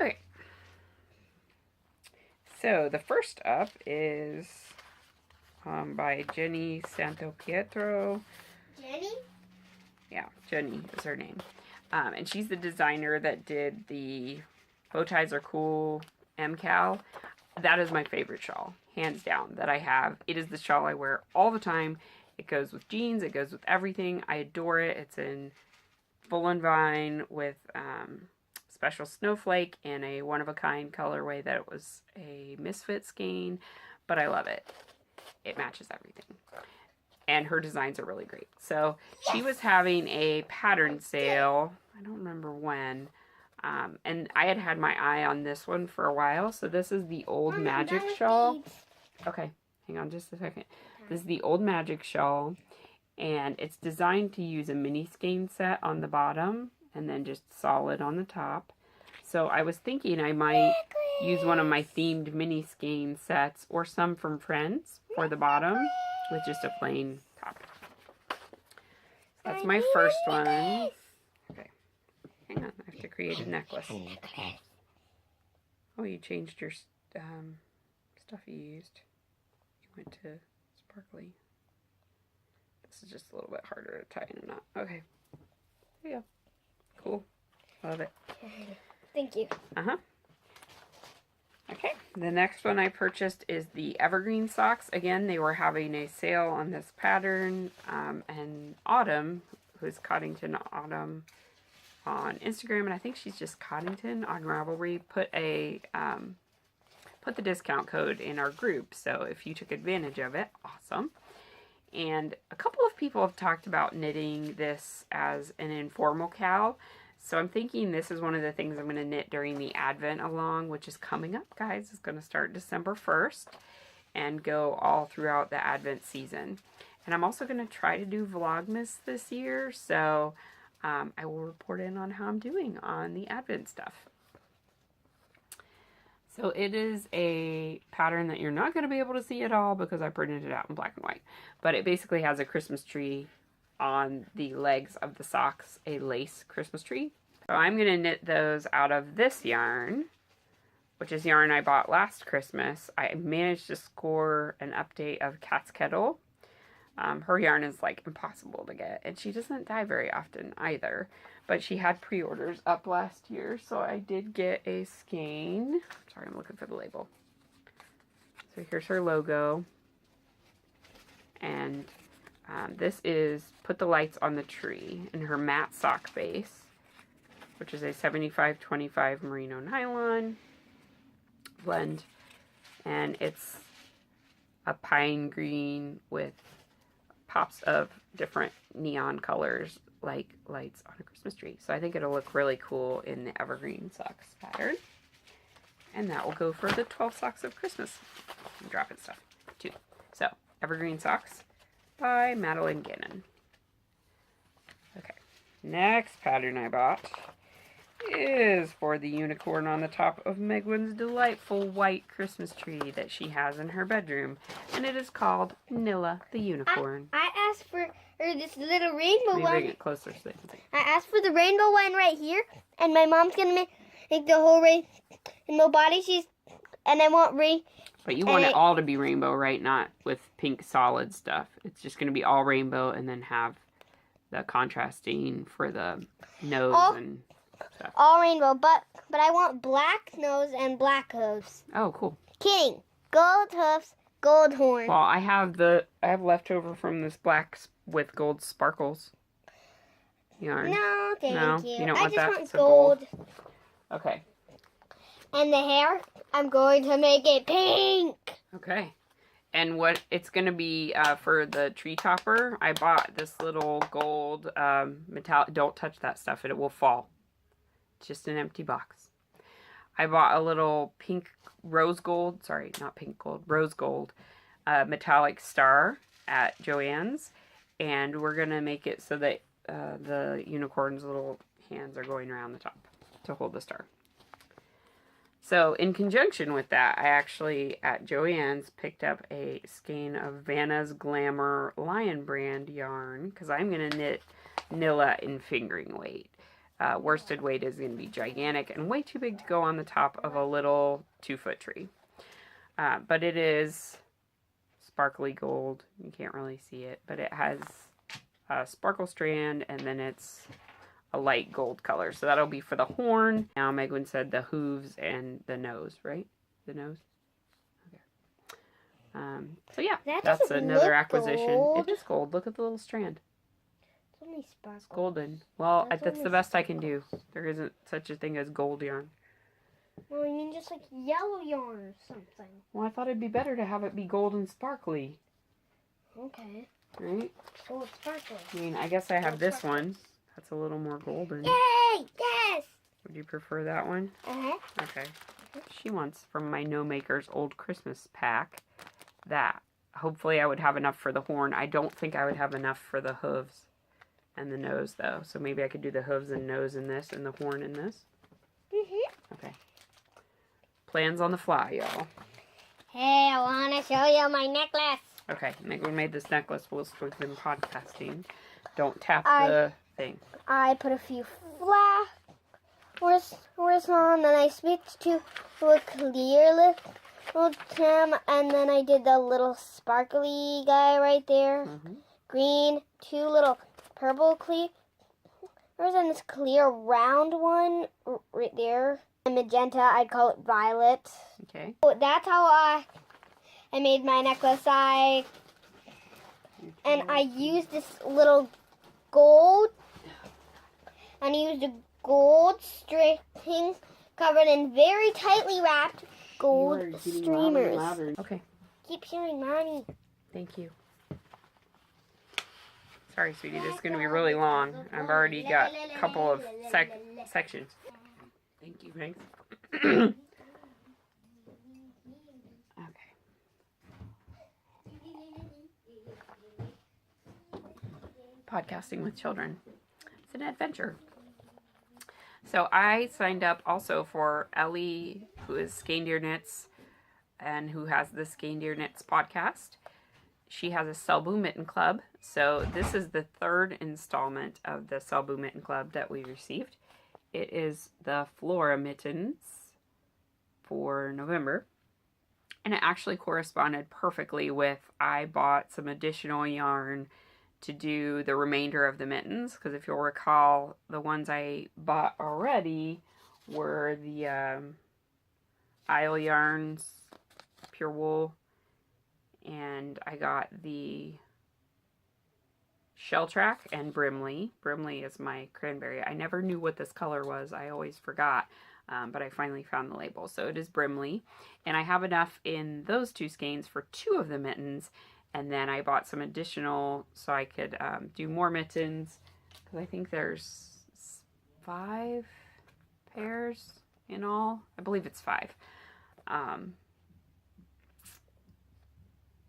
Okay. So, the first up is by Jenny Santo Pietro. Jenny? Yeah, Jenny is her name. And she's the designer that did the Bow Ties Are Cool MCAL. That is my favorite shawl, hands down, that I have. It is the shawl I wear all the time. It goes with jeans. It goes with everything. I adore it. It's in Volan Vine with special snowflake and a one-of-a-kind colorway that it was a misfit skein. But I love it. It matches everything. And her designs are really great. So she was having a pattern sale. I don't remember when. And I had my eye on this one for a while. So this is the Old Magic shawl. Okay, hang on just a second. This is the Old Magic shawl. And it's designed to use a mini skein set on the bottom. And then just solid on the top. So I was thinking I might use one of my themed mini skein sets. Or some from Friends for the bottom. With just a plain top. That's my first one. Okay. Hang on. I have to create a necklace. Oh, you changed your stuff you used. You went to sparkly. This is just a little bit harder to tie in a knot. Okay. There you go. Cool. Love it. Thank you. Uh-huh. Okay, the next one I purchased is the Evergreen socks. Again, they were having a sale on this pattern, and Autumn, who's Coddington Autumn on Instagram, and I think she's just Coddington on Ravelry, put the discount code in our group. So if you took advantage of it, awesome. And a couple of people have talked about knitting this as an informal cal. So I'm thinking this is one of the things I'm going to knit during the Advent along, which is coming up, guys. It's going to start December 1st and go all throughout the Advent season. And I'm also going to try to do Vlogmas this year, so I will report in on how I'm doing on the Advent stuff. So it is a pattern that you're not going to be able to see at all because I printed it out in black and white. But it basically has a Christmas tree on the legs of the socks, a lace Christmas tree. So I'm going to knit those out of this yarn, which is yarn I bought last Christmas. I managed to score an update of Cat's Kettle. Her yarn is like impossible to get, and she doesn't dye very often either. But she had pre-orders up last year, so I did get a skein. Sorry, I'm looking for the label. So here's her logo. And this is Put the Lights on the Tree in her matte sock base, which is a 75-25 merino nylon blend. And it's a pine green with pops of different neon colors like lights on a Christmas tree. So I think it'll look really cool in the Evergreen Socks pattern. And that will go for the 12 Socks of Christmas. I'm dropping stuff too. So, Evergreen Socks by Madeline Gannon. Okay, next pattern I bought is for the unicorn on the top of Megwin's delightful white Christmas tree that she has in her bedroom. And it is called Nilla the Unicorn. I asked for this little rainbow one. Bring it closer so they can see. I asked for the rainbow one right here, and my mom's gonna make the whole rainbow body. And I want But you want it all to be rainbow, right? Not with pink solid stuff. It's just going to be all rainbow and then have the contrasting for the nose and stuff. All rainbow, but I want black nose and black hooves. Oh, cool. Kidding. Gold hoofs, gold horn. Well, I have leftover from this black with gold sparkles yarn. No, thank you. You don't I want just that? want So gold. Okay. And the hair, I'm going to make it pink. Okay. And what it's going to be for the tree topper, I bought this little gold metallic. Don't touch that stuff. It will fall. It's just an empty box. I bought a little pink rose gold. Sorry, not pink gold. Rose gold metallic star at Joann's. And we're going to make it so that the unicorn's little hands are going around the top to hold the star. So in conjunction with that, I actually, at Joann's, picked up a skein of Vanna's Glamour Lion Brand yarn, because I'm going to knit Nilla in fingering weight. Worsted weight is going to be gigantic and way too big to go on the top of a little 2-foot tree. But it is sparkly gold. You can't really see it, but it has a sparkle strand, and then it's a light gold color. So that'll be for the horn. Now Megwin said the hooves and the nose, right? The nose? Okay. So yeah, that's another acquisition. Gold. It is gold. Look at the little strand. It's only sparkle. It's golden. Well, That's that's the only best I can do. There isn't such a thing as gold yarn. Well, I mean just like yellow yarn or something. Well, I thought it'd be better to have it be gold and sparkly. Okay. Right? Gold sparkly. I mean, I guess I have this one. That's a little more golden. Yay! Yes! Would you prefer that one? Uh-huh. Okay. She wants from my No Makers old Christmas pack that. Hopefully I would have enough for the horn. I don't think I would have enough for the hooves and the nose, though. So maybe I could do the hooves and nose in this and the horn in this. Mm-hmm. Okay. Plans on the fly, y'all. Hey, I want to show you my necklace. Okay, Megan made this necklace whilst we've been podcasting. Don't tap the thing. I put a few flowers on, then I switched to a clear little trim, and then I did the little sparkly guy right there. Mm-hmm. Green, 2 little purple clears, and this clear round one right there. And magenta, I'd call it violet. Okay. So that's how I made my necklace. And I used this little gold, and I used a gold string covered in very tightly wrapped gold streamers. Okay. Keep sharing money. Thank you. Sorry, sweetie. This is going to be really long. I've already got a couple of sections. Thank you, thanks. Okay. Podcasting with children. It's an adventure. So I signed up also for Ellie, who is Skein Deer Knits and who has the Skein Deer Knits podcast. She has a Selbu Mitten Club. So this is the 3rd installment of the Selbu Mitten Club that we received. It is the Flora Mittens for November. And it actually corresponded perfectly with, I bought some additional yarn to do the remainder of the mittens. Because if you'll recall, the ones I bought already were the Isle Yarns, Pure Wool. And I got the Shell Track and Brimley. Brimley is my cranberry. I never knew what this color was. I always forgot. But I finally found the label. So it is Brimley. And I have enough in those 2 skeins for 2 of the mittens. And then I bought some additional so I could do more mittens. Because I think there's 5 pairs in all. I believe it's 5.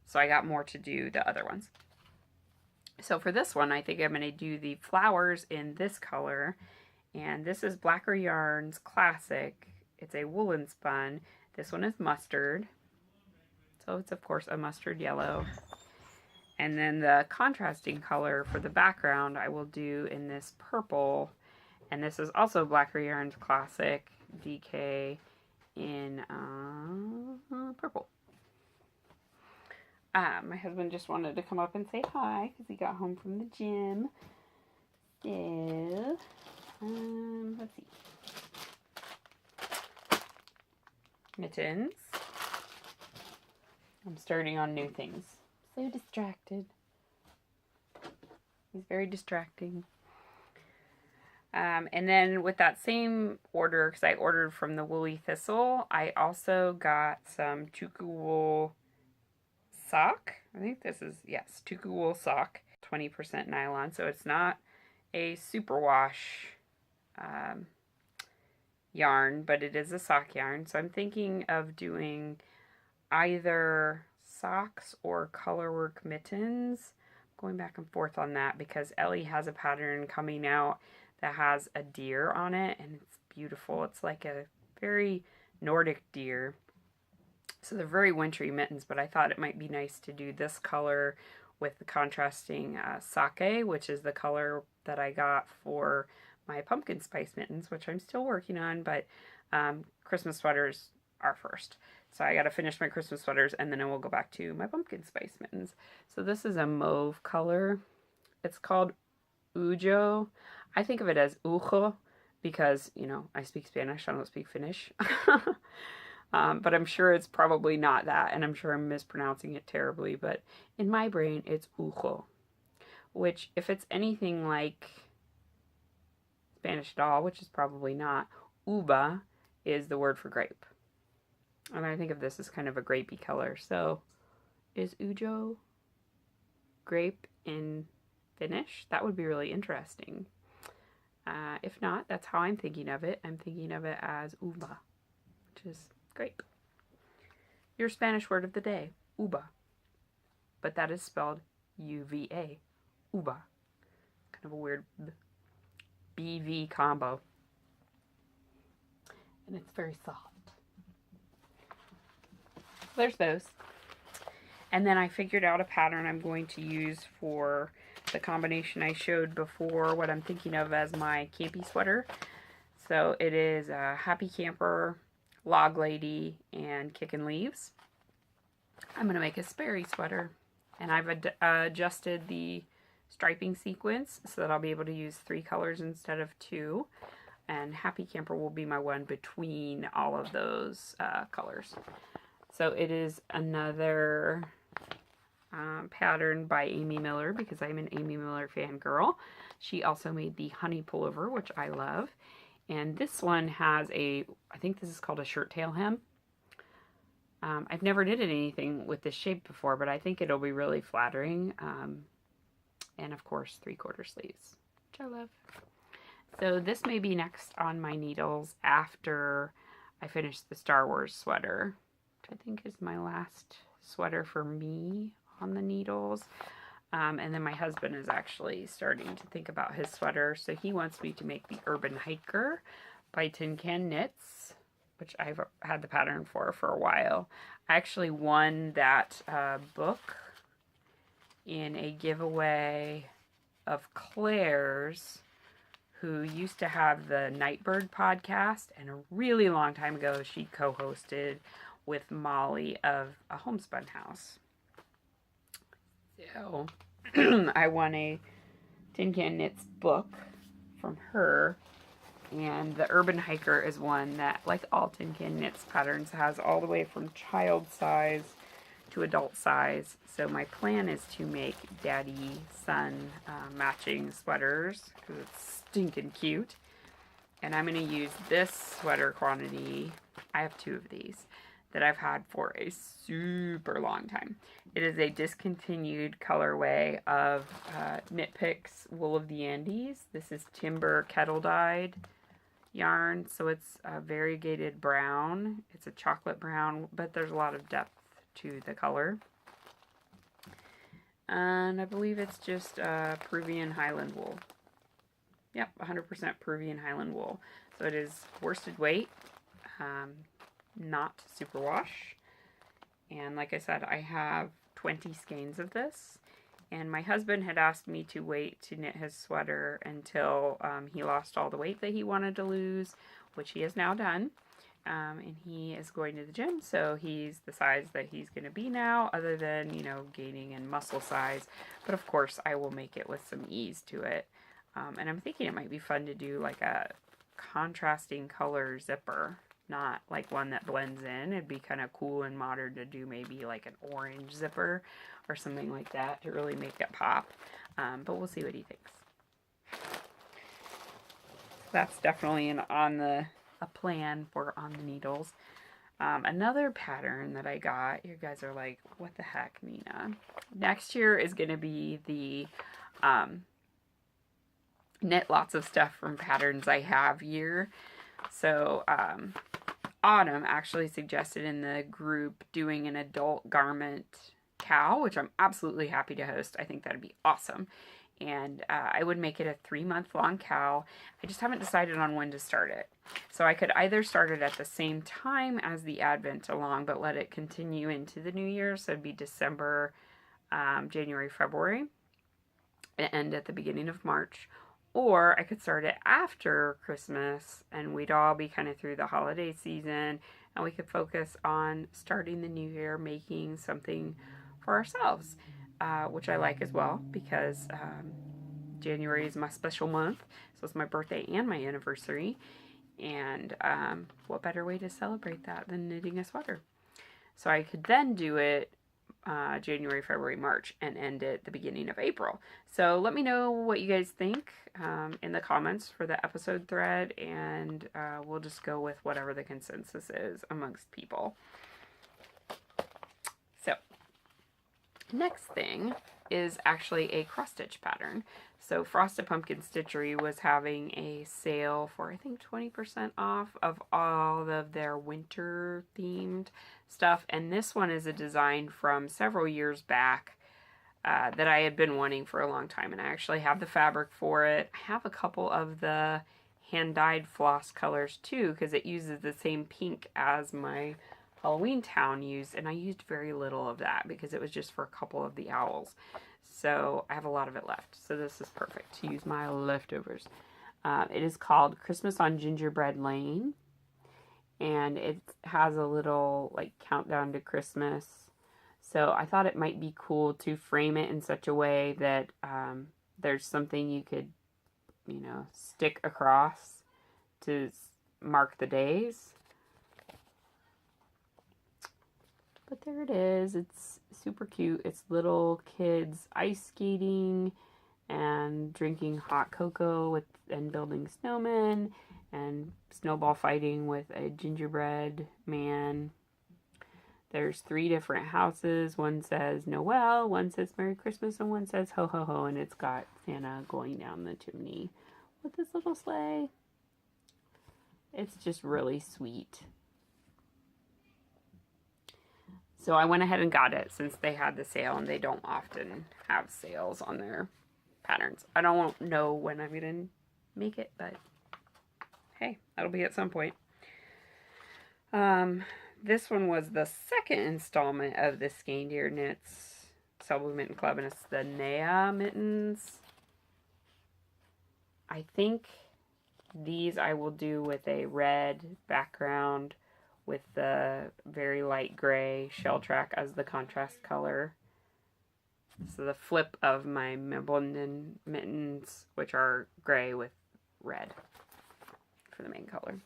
So I got more to do the other ones. So for this one, I think I'm going to do the flowers in this color. And this is Blacker Yarns Classic. It's a woolen spun. This one is mustard. So it's, of course, a mustard yellow. And then the contrasting color for the background I will do in this purple. And this is also Blacker Yarns Classic DK in purple. My husband just wanted to come up and say hi because he got home from the gym. So, let's see. Mittens. I'm starting on new things. So distracted. He's very distracting. And then with that same order, because I ordered from the Woolly Thistle, I also got some Tuku wool sock. I think this is, yes, Tuku wool sock. 20% nylon, so it's not a superwash yarn, but it is a sock yarn. So I'm thinking of doing either socks or colorwork mittens. Going back and forth on that because Ellie has a pattern coming out that has a deer on it, and it's beautiful. It's like a very Nordic deer. So they're very wintry mittens, but I thought it might be nice to do this color with the contrasting sake, which is the color that I got for my pumpkin spice mittens, which I'm still working on, but Christmas sweaters are first. So I got to finish my Christmas sweaters, and then I will go back to my pumpkin spice mittens. So this is a mauve color. It's called Ujo. I think of it as Ujo because, you know, I speak Spanish. I don't speak Finnish. But I'm sure it's probably not that, and I'm sure I'm mispronouncing it terribly. But in my brain, it's Ujo, which, if it's anything like Spanish at all, which is probably not, uva is the word for grape. And I think of this as kind of a grapey color. So is Ujo grape in Finnish? That would be really interesting. If not, that's how I'm thinking of it. I'm thinking of it as uva, which is grape. Your Spanish word of the day, uva. But that is spelled U-V-A, uva. Kind of a weird BV combo. And it's very soft. There's those. And then I figured out a pattern I'm going to use for the combination I showed before, what I'm thinking of as my campy sweater. So it is a Happy Camper, Log Lady, and Kickin' Leaves. I'm going to make a Sperry sweater. And I've adjusted the striping sequence so that I'll be able to use 3 colors instead of 2. And Happy Camper will be my one between all of those colors. So it is another pattern by Amy Miller because I'm an Amy Miller fangirl. She also made the honey pullover, which I love. And this one has I think this is called a shirt tail hem. I've never knitted anything with this shape before, but I think it'll be really flattering. And of course, 3/4 sleeves, which I love. So this may be next on my needles after I finish the Star Wars sweater, which I think is my last sweater for me on the needles. And then my husband is actually starting to think about his sweater. So he wants me to make the Urban Hiker by Tin Can Knits, which I've had the pattern for a while. I actually won that book in a giveaway of Claire's, who used to have the Nightbird podcast, and a really long time ago she co-hosted with Molly of A Homespun House. So I won a Tin Can Knits book from her, and the Urban Hiker is one that, like all Tin Can Knits patterns, has all the way from child size to adult size. So my plan is to make daddy-son matching sweaters because it's stinking cute. And I'm going to use this sweater quantity. I have 2 of these that I've had for a super long time. It is a discontinued colorway of Knit Picks Wool of the Andes. This is timber kettle dyed yarn, so it's a variegated brown. It's a chocolate brown, but there's a lot of depth to the color. And I believe it's just Peruvian Highland wool. Yep, 100% Peruvian Highland wool. So it is worsted weight, not superwash. And like I said, I have 20 skeins of this. And my husband had asked me to wait to knit his sweater until he lost all the weight that he wanted to lose, which he has now done. and he is going to the gym, so he's the size that he's going to be now, other than, you know, gaining in muscle size. But of course, I will make it with some ease to it. And I'm thinking it might be fun to do like a contrasting color zipper, not like one that blends in. It'd be kind of cool and modern to do maybe like an orange zipper or something like that to really make it pop. But we'll see what he thinks. That's definitely a plan for On the Needles. Another pattern that I got, you guys are like, what the heck, Nina? Next year is going to be the knit lots of stuff from patterns I have year. So Autumn actually suggested in the group doing an adult garment cow, which I'm absolutely happy to host. I think that'd be awesome. And I would make it a 3-month long cow. I just haven't decided on when to start it. So I could either start it at the same time as the Advent along, but let it continue into the new year. So it'd be December, January, February, and end at the beginning of March. Or I could start it after Christmas, and we'd all be kind of through the holiday season, and we could focus on starting the new year making something for ourselves. Which I like as well, because January is my special month, so it's my birthday and my anniversary, and what better way to celebrate that than knitting a sweater? So I could then do it January, February, March, and end it the beginning of April. So let me know what you guys think in the comments for the episode thread, and we'll just go with whatever the consensus is amongst people. So next thing is actually a cross stitch pattern. So Frosted Pumpkin Stitchery was having a sale for, I think, 20% off of all of their winter themed stuff. And this one is a design from several years back that I had been wanting for a long time. And I actually have the fabric for it. I have a couple of the hand-dyed floss colors too, because it uses the same pink as my Halloween Town used, and I used very little of that because it was just for a couple of the owls. So I have a lot of it left. So this is perfect to use my leftovers. It is called Christmas on Gingerbread Lane, and it has a little like countdown to Christmas. So I thought it might be cool to frame it in such a way that there's something you could, you know, stick across to mark the days. But there it is. It's super cute. It's little kids ice skating and drinking hot cocoa and building snowmen and snowball fighting with a gingerbread man. There's 3 different houses. One says Noel, one says Merry Christmas, and one says Ho Ho Ho, and it's got Santa going down the chimney with this little sleigh. It's just really sweet. So I went ahead and got it since they had the sale, and they don't often have sales on their patterns. I don't know when I'm going to make it, but hey, that'll be at some point. This one was the second installment of the Skandir Knits Selby Mitten Club, and it's the Nea mittens. I think these I will do with a red background with the very light gray shell track as the contrast color. So the flip of my Mabondin mittens, which are gray with red for the main color.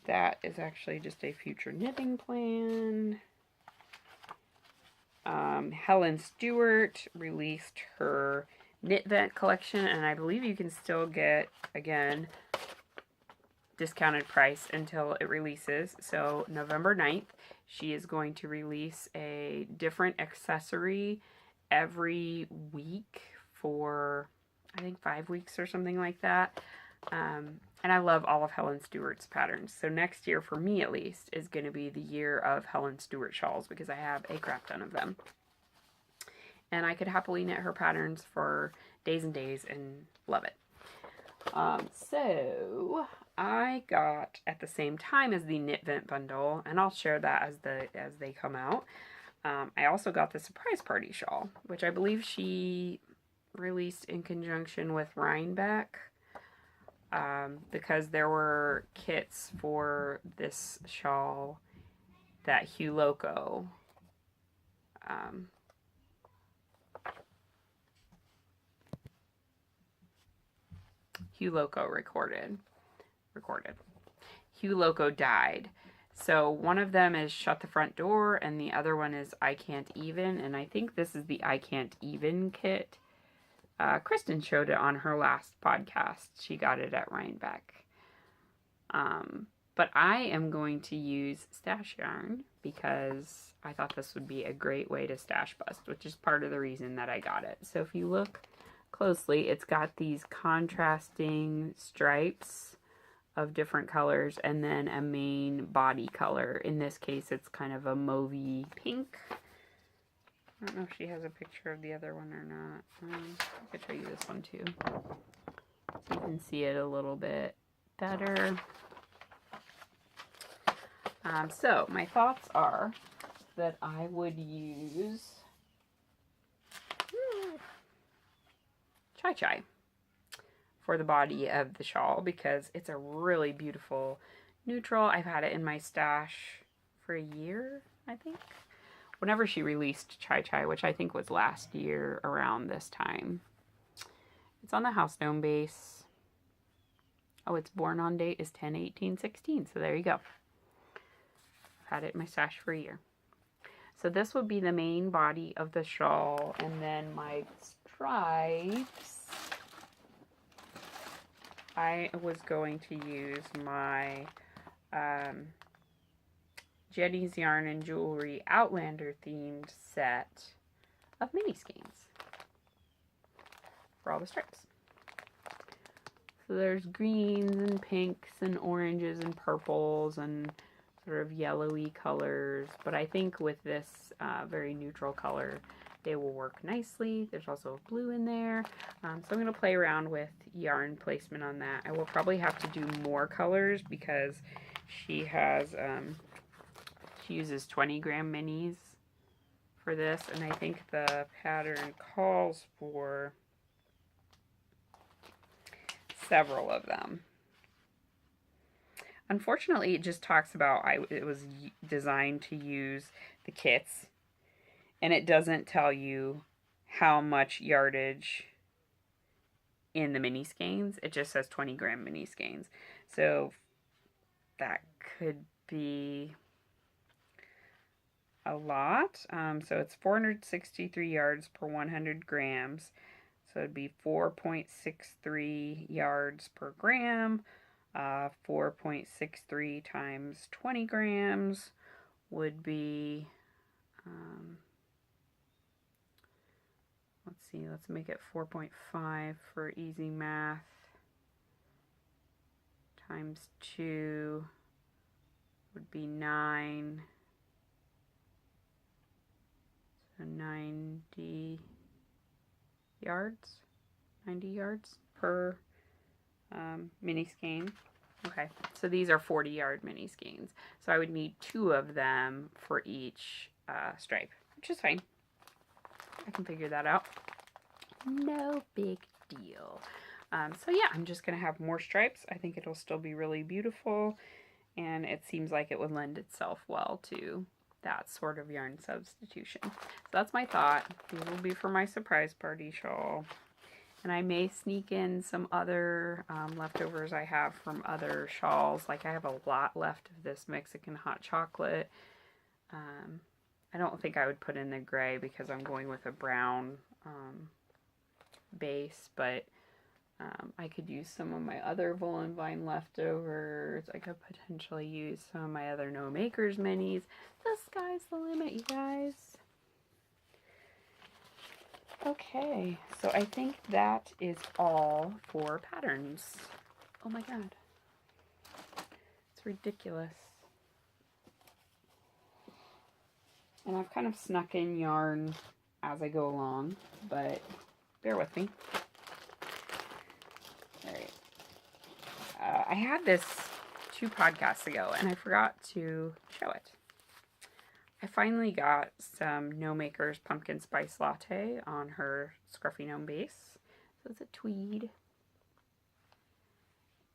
That is actually just a future knitting plan. Helen Stewart released her Knit Vent collection, and I believe you can still get, again, discounted price until it releases. So November 9th, she is going to release a different accessory every week for, I think, 5 weeks or something like that. And I love all of Helen Stewart's patterns. So next year, for me at least, is going to be the year of Helen Stewart shawls because I have a crap ton of them. And I could happily knit her patterns for days and days and love it. So I got at the same time as the Knit Vent bundle, and I'll share that as they come out. I also got the Surprise Party shawl, which I believe she released in conjunction with Rhinebeck. because there were kits for this shawl that Hugh Loco recorded. Hugh Loco died. So one of them is Shut the Front Door, and the other one is I Can't Even, and I think this is the I Can't Even kit. Kristen showed it on her last podcast. She got it at Rhinebeck. But I am going to use stash yarn because I thought this would be a great way to stash bust, which is part of the reason that I got it. So if you look closely, it's got these contrasting stripes of different colors and then a main body color. In this case, it's kind of a mauvey pink. I don't know if she has a picture of the other one or not. I could show you this one too, so you can see it a little bit better. So my thoughts are that I would use Chai Chai for the body of the shawl because it's a really beautiful neutral. I've had it in my stash for a year, I think. Whenever she released Chai Chai, which I think was last year around this time. It's on the House Gnome base. Oh, its born on date is 10/18/16, so there you go. I've had it in my stash for a year. So this would be the main body of the shawl, and then my stripes, I was going to use my Jenny's Yarn and Jewelry Outlander themed set of mini skeins for all the stripes. So there's greens and pinks and oranges and purples and sort of yellowy colors, but I think with this very neutral color they will work nicely. There's also blue in there, so I'm going to play around with yarn placement on that. I will probably have to do more colors because she has she uses 20-gram minis for this, and I think the pattern calls for several of them. Unfortunately, it just talks about it was designed to use the kits, and it doesn't tell you how much yardage in the mini skeins. It just says 20-gram mini skeins. So that could be a lot. So it's 463 yards per 100 grams. So it'd be 4.63 yards per gram. 4.63 times 20 grams would be, let's see, let's make it 4.5 for easy math, times 2 would be 9, so 90 yards per mini skein. Okay, so these are 40-yard mini skeins. So I would need 2 of them for each stripe, which is fine. I can figure that out. No big deal. So yeah, I'm just going to have more stripes. I think it'll still be really beautiful, and it seems like it would lend itself well to that sort of yarn substitution. So that's my thought. These will be for my surprise party shawl. And I may sneak in some other leftovers I have from other shawls. Like I have a lot left of this Mexican hot chocolate. I don't think I would put in the gray because I'm going with a brown base. But I could use some of my other Volan Vine leftovers. I could potentially use some of my other No Makers minis. The sky's the limit, you guys. Okay, so I think that is all for patterns. Oh my god. It's ridiculous. And I've kind of snuck in yarn as I go along, but bear with me. Alright. I had this 2 podcasts ago, and I forgot to show it. I finally got some No Makers Pumpkin Spice Latte on her Scruffy Gnome base. So it's a tweed.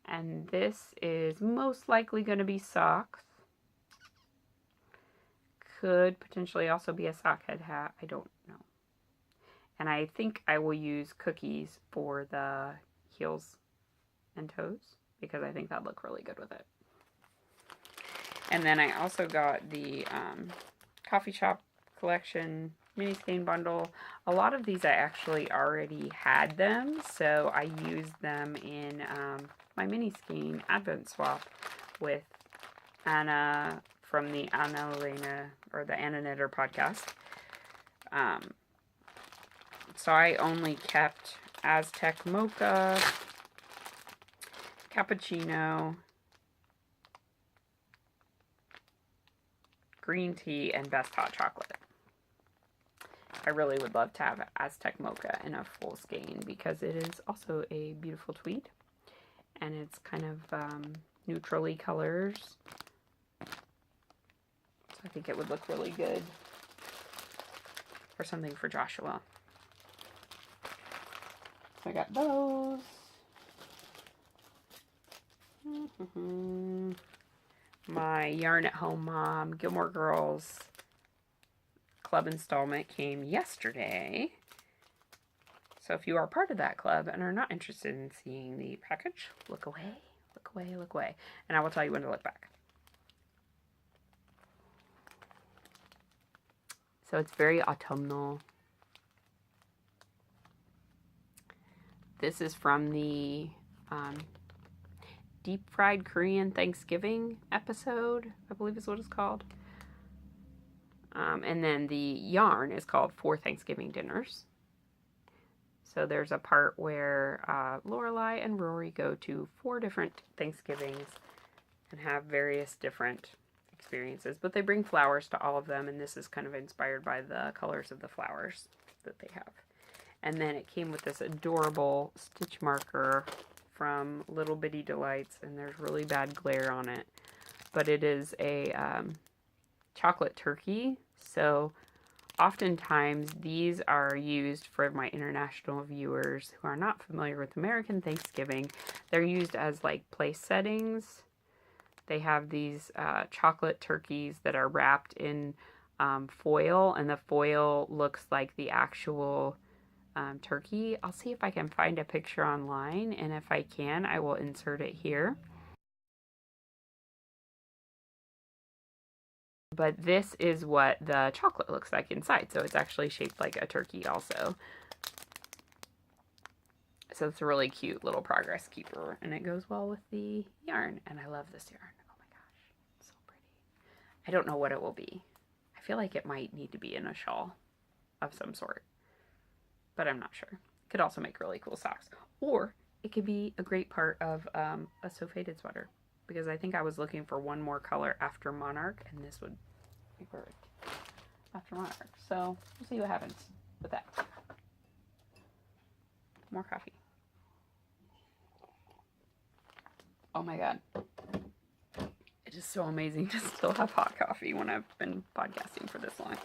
And this is most likely going to be socks. Could potentially also be a sock head hat. I don't know. And I think I will use cookies for the heels and toes because I think that'd look really good with it. And then I also got the Coffee Shop Collection mini skein bundle. A lot of these I actually already had them, so I used them in my mini skein advent swap with Anna from the Anna Elena or the Anna Knitter podcast. So I only kept Aztec Mocha, Cappuccino, green tea, and Best Hot Chocolate. I really would love to have Aztec Mocha in a full skein because it is also a beautiful tweed. And it's kind of neutrally colors. So I think it would look really good for something for Joshua. So I got those. My Yarn at Home Mom Gilmore Girls club installment came yesterday. So if you are part of that club and are not interested in seeing the package, look away, look away, look away. And I will tell you when to look back. So it's very autumnal. This is from the Deep Fried Korean Thanksgiving episode, I believe is what it's called. And then the yarn is called For Thanksgiving Dinners. So there's a part where Lorelai and Rory go to 4 different Thanksgivings and have various different experiences. But they bring flowers to all of them, and this is kind of inspired by the colors of the flowers that they have. And then it came with this adorable stitch marker from Little Bitty Delights, and there's really bad glare on it. But it is a chocolate turkey, so oftentimes these are used for my international viewers who are not familiar with American Thanksgiving. They're used as like place settings. They have these chocolate turkeys that are wrapped in foil, and the foil looks like the actual turkey. I'll see if I can find a picture online, and if I can, I will insert it here. But this is what the chocolate looks like inside. So it's actually shaped like a turkey also. So it's a really cute little progress keeper. And it goes well with the yarn. And I love this yarn. Oh my gosh. It's so pretty. I don't know what it will be. I feel like it might need to be in a shawl of some sort. But I'm not sure. It could also make really cool socks. Or it could be a great part of a So Faded sweater. Because I think I was looking for one more color after Monarch, and this would be perfect after Monarch. So we'll see what happens with that. More coffee. Oh my god. It is so amazing to still have hot coffee when I've been podcasting for this long.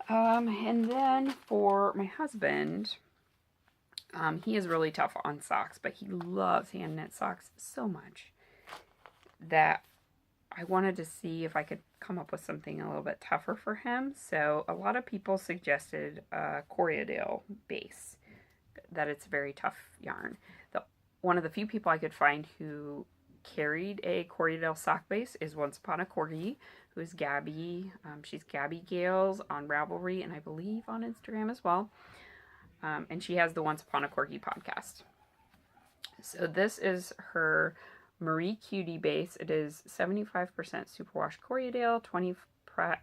And then for my husband, he is really tough on socks, but he loves hand knit socks so much that I wanted to see if I could come up with something a little bit tougher for him. So a lot of people suggested Corriedale base, that it's very tough yarn. One of the few people I could find who carried a Corriedale sock base is Once Upon a Corgi, who is Gabby. She's Gabby Gales on Ravelry, and I believe on Instagram as well. And she has the Once Upon a Corgi podcast. So this is her Marie Cutie base. It is 75% superwash Corriedale, 25%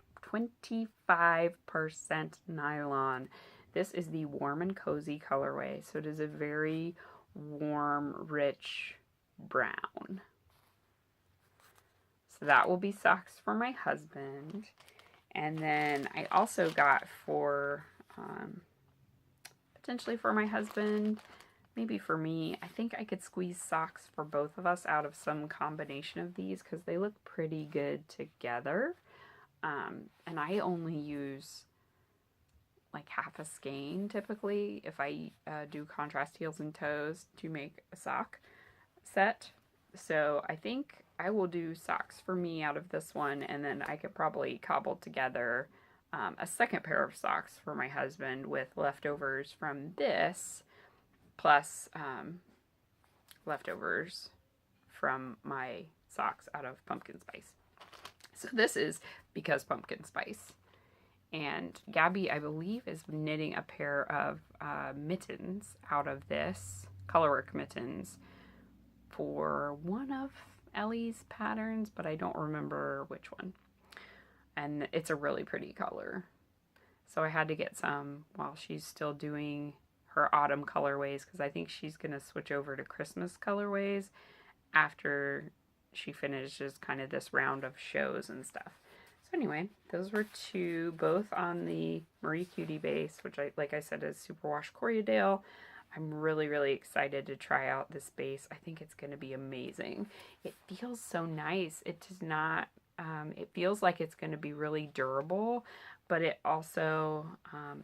nylon. This is the warm and cozy colorway. So it is a very warm, rich brown. So that will be socks for my husband. And then I also got for potentially for my husband, maybe for me, I think I could squeeze socks for both of us out of some combination of these because they look pretty good together. And I only use like half a skein typically if I do contrast heels and toes to make a sock. set. So I think I will do socks for me out of this one, and then I could probably cobble together a second pair of socks for my husband with leftovers from this, plus leftovers from my socks out of pumpkin spice. So this is because pumpkin spice. And Gabby, I believe, is knitting a pair of mittens out of this, colorwork mittens, for one of Ellie's patterns, but I don't remember which one. And it's a really pretty color. So I had to get some while she's still doing her autumn colorways, because I think she's going to switch over to Christmas colorways after she finishes kind of this round of shows and stuff. So anyway, those were two, both on the Marie Cutie base, which like I said, is Superwash Corriedale. I'm really, really excited to try out this base. I think it's going to be amazing. It feels so nice. It does not, it feels like it's going to be really durable, but it also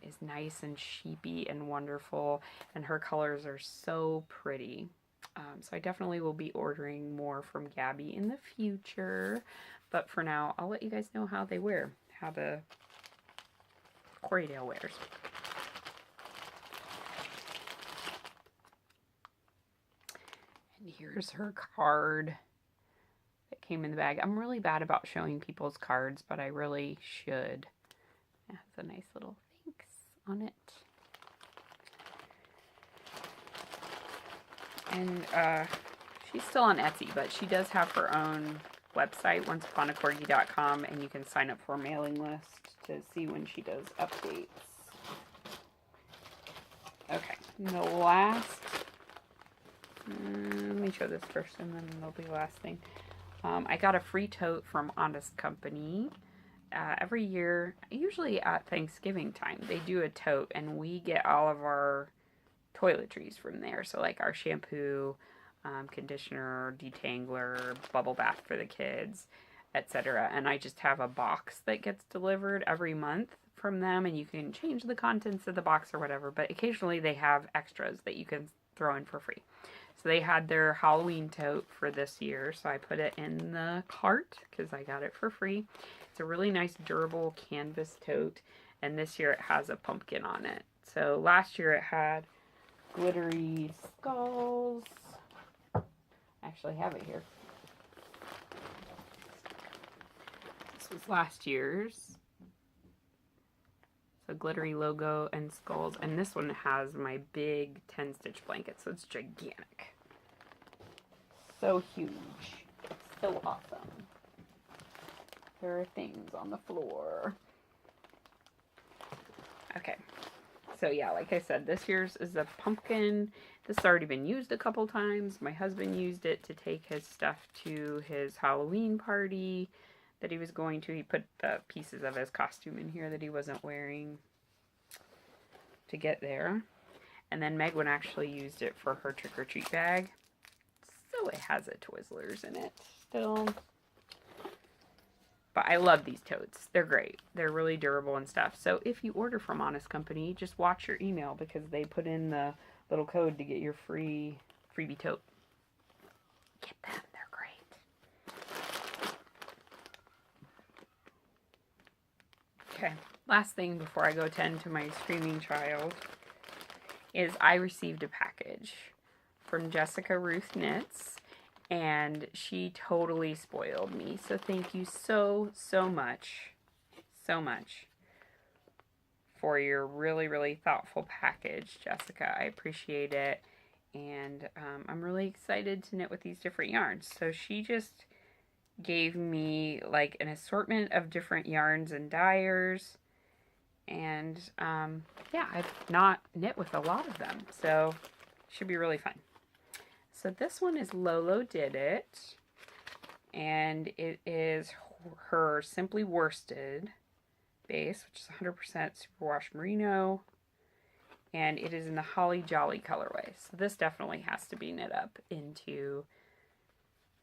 is nice and sheepy and wonderful, and her colors are so pretty. So I definitely will be ordering more from Gabby in the future. But for now, I'll let you guys know how they wear, how the Corriedale wears. And here's her card that came in the bag. I'm really bad about showing people's cards, but I really should. It has a nice little thanks on it. And she's still on Etsy, but she does have her own website, onceuponacorgi.com, and you can sign up for a mailing list to see when she does updates. Okay, the last, let me show this first and then there'll be the last thing. I got a free tote from Honest Company. Every year, usually at Thanksgiving time, they do a tote, and we get all of our toiletries from there. So like our shampoo, conditioner, detangler, bubble bath for the kids, etc. And I just have a box that gets delivered every month from them, and you can change the contents of the box or whatever, but occasionally they have extras that you can throw in for free. So they had their Halloween tote for this year, so I put it in the cart because I got it for free. It's a really nice durable canvas tote, and this year it has a pumpkin on it. So last year it had glittery skulls. I actually have it here. This was last year's. So glittery logo and skulls. And this one has my big 10-stitch blanket, so it's gigantic. So huge. It's so awesome. There are things on the floor. Okay. So yeah, like I said, this year's is a pumpkin. This has already been used a couple times. My husband used it to take his stuff to his Halloween party that he was going to. He put the pieces of his costume in here that he wasn't wearing to get there. And then Megwin actually used it for her trick-or-treat bag. So it has a Twizzlers in it still. But I love these totes. They're great. They're really durable and stuff. So if you order from Honest Company, just watch your email because they put in the little code to get your freebie tote. Get them. They're great. Okay. Last thing before I go tend to my screaming child is I received a package from Jessica Ruth Knits. And she totally spoiled me. So thank you so much for your really, really thoughtful package, Jessica. I appreciate it. And I'm really excited to knit with these different yarns. So she just gave me like an assortment of different yarns and dyers. And yeah, I've not knit with a lot of them. So it should be really fun. So this one is Lolo Did It, and it is her Simply Worsted base, which is 100% superwash merino, and it is in the Holly Jolly colorway. So this definitely has to be knit up into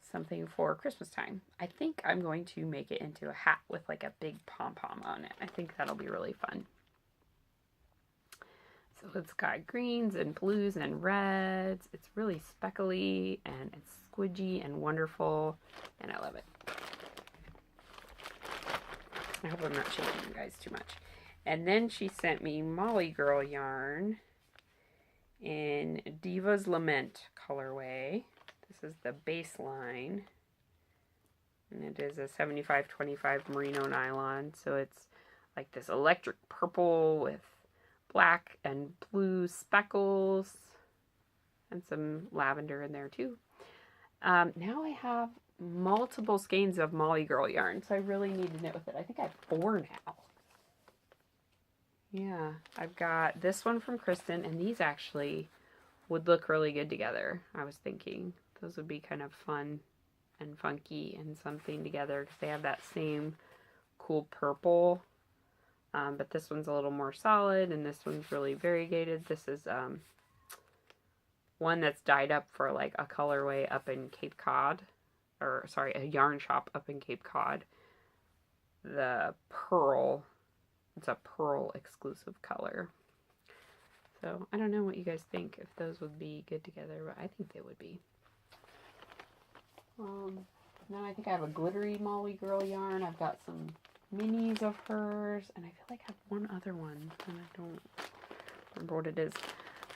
something for Christmas time. I think I'm going to make it into a hat with like a big pom-pom on it. I think that'll be really fun. So it's got greens and blues and reds. It's really speckly and it's squidgy and wonderful, and I love it. I hope I'm not shaking you guys too much. And then she sent me Molly Girl yarn in Diva's Lament colorway. This is the baseline. And it is a 75-25 merino nylon. So it's like this electric purple with black and blue speckles. And some lavender in there too. Now I have multiple skeins of Molly Girl yarn. So I really need to knit with it. I think I have 4 now. Yeah, I've got this one from Kristen. And these actually would look really good together. I was thinking those would be kind of fun and funky and something together because they have that same cool purple, but this one's a little more solid and this one's really variegated. This is one that's dyed up for like a colorway up in Cape Cod, or sorry, a yarn shop up in Cape Cod. The pearl, it's a pearl exclusive color. So I don't know what you guys think, if those would be good together, but I think they would be. Now I think I have a glittery Molly Girl yarn. I've got some minis of hers, and I feel like I have one other one, and I don't remember what it is.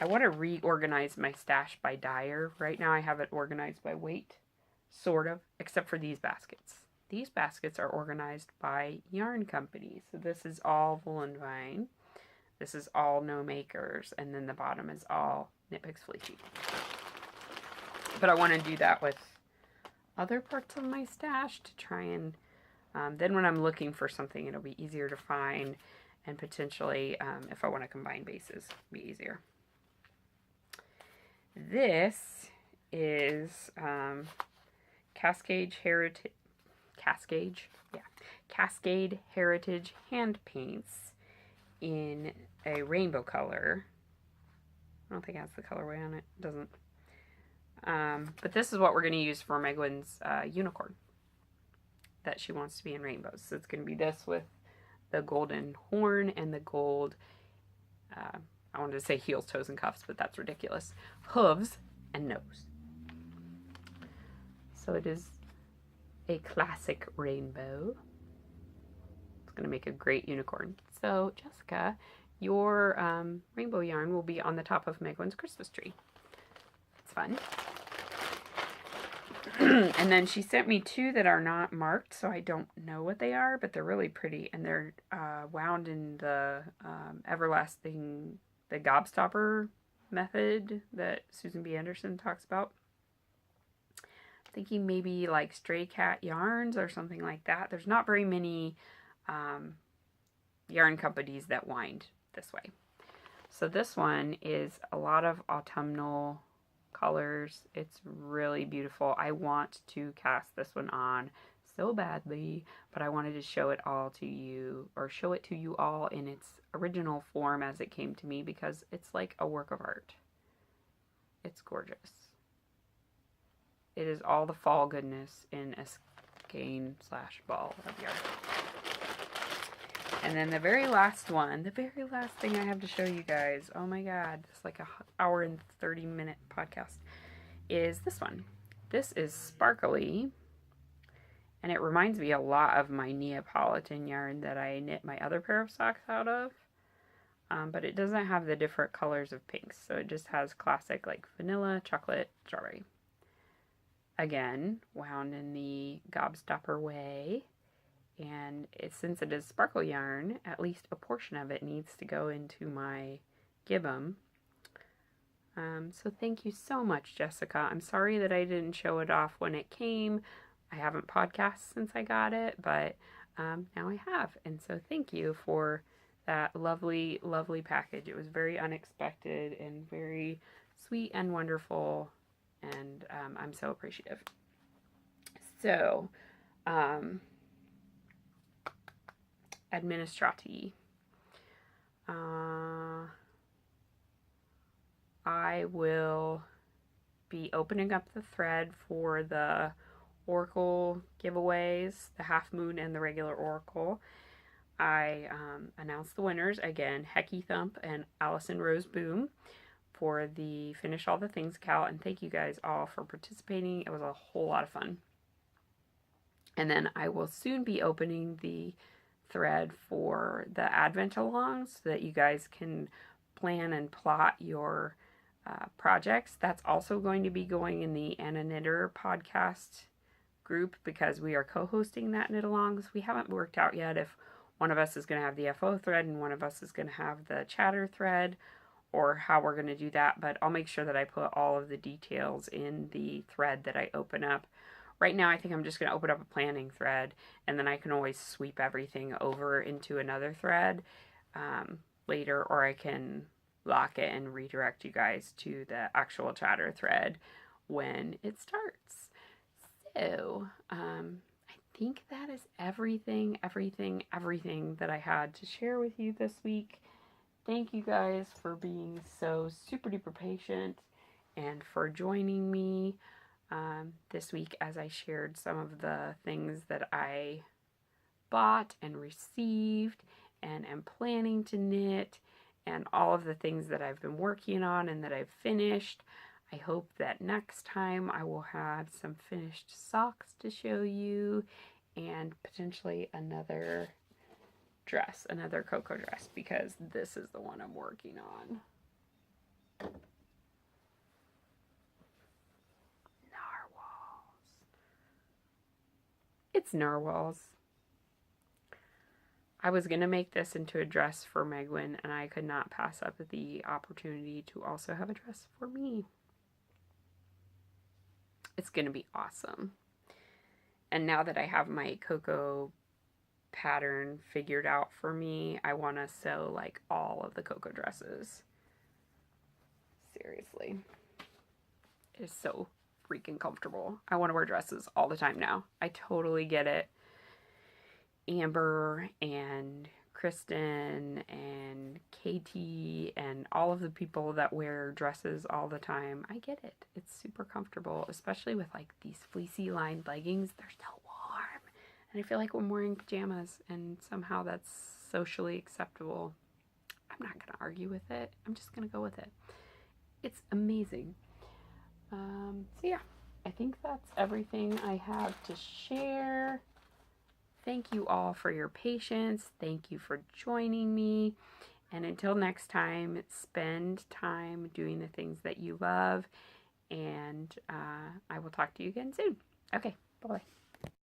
I want to reorganize my stash by dyer. Right now I have it organized by weight, sort of, except for these baskets. These baskets are organized by yarn companies. So this is all Wool and Vine. This is all No Makers, and then the bottom is all Knit Picks Fleecy. But I want to do that with other parts of my stash to try and then when I'm looking for something, it'll be easier to find, and potentially if I want to combine bases, it'll be easier. This is Cascade Heritage hand paints in a rainbow color. I don't think it has the colorway on it. It doesn't. But this is what we're going to use for Megwin's unicorn that she wants to be in rainbows. So it's going to be this with the golden horn and the gold, I wanted to say heels, toes, and cuffs, but that's ridiculous, hooves and nose. So it is a classic rainbow. It's going to make a great unicorn. So Jessica, your rainbow yarn will be on the top of Megwin's Christmas tree. It's fun. And then she sent me 2 that are not marked, so I don't know what they are, but they're really pretty, and they're wound in the everlasting, the gobstopper method that Susan B. Anderson talks about. I'm thinking maybe like Stray Cat Yarns or something like that. There's not very many yarn companies that wind this way. So this one is a lot of autumnal colors. It's really beautiful. I want to cast this one on so badly, but I wanted to show it all to you, or show it to you all in its original form as it came to me, because it's like a work of art. It's gorgeous. It is all the fall goodness in a skein / ball of yarn. And then the very last one, the very last thing I have to show you guys, oh my god, it's like an hour and 30-minute podcast, is this one. This is sparkly, and it reminds me a lot of my Neapolitan yarn that I knit my other pair of socks out of, but it doesn't have the different colors of pinks, so it just has classic like vanilla, chocolate, strawberry. Again, wound in the gobstopper way. And since it is sparkle yarn, at least a portion of it needs to go into my Gibbum. So thank you so much, Jessica. I'm sorry that I didn't show it off when it came. I haven't podcasted since I got it, but now I have. And so thank you for that lovely, lovely package. It was very unexpected and very sweet and wonderful, and I'm so appreciative. So, Administrati. I will be opening up the thread for the Oracle giveaways, the Half Moon and the regular Oracle. I announced the winners again, Hecky Thump and Allison Rose Boom, for the Finish All the Things Cal, and thank you guys all for participating. It was a whole lot of fun. And then I will soon be opening the thread for the Advent alongs so that you guys can plan and plot your projects. That's also going to be going in the Anna Knitter podcast group because we are co-hosting that knit alongs. We haven't worked out yet if one of us is going to have the FO thread and one of us is going to have the chatter thread, or how we're going to do that, but I'll make sure that I put all of the details in the thread that I open up. Right now, I think I'm just going to open up a planning thread, and then I can always sweep everything over into another thread later, or I can lock it and redirect you guys to the actual chatter thread when it starts. So, I think that is everything that I had to share with you this week. Thank you guys for being so super duper patient and for joining me this week as I shared some of the things that I bought and received and am planning to knit and all of the things that I've been working on and that I've finished. I hope that next time I will have some finished socks to show you and potentially another dress, another Coco dress, because this is the one I'm working on. Narwhals. It's narwhals. I was going to make this into a dress for Megwin, and I could not pass up the opportunity to also have a dress for me. It's going to be awesome. And now that I have my Coco pattern figured out for me, I want to sew like all of the Coco dresses. Seriously. It is so freaking comfortable. I want to wear dresses all the time now. I totally get it. Amber and Kristen and Katie and all of the people that wear dresses all the time, I get it. It's super comfortable, especially with like these fleecy lined leggings. They're so warm. And I feel like I'm wearing pajamas, and somehow that's socially acceptable. I'm not going to argue with it. I'm just going to go with it. It's amazing. So yeah, I think that's everything I have to share. Thank you all for your patience. Thank you for joining me. And until next time, spend time doing the things that you love. And I will talk to you again soon. Okay, bye-bye.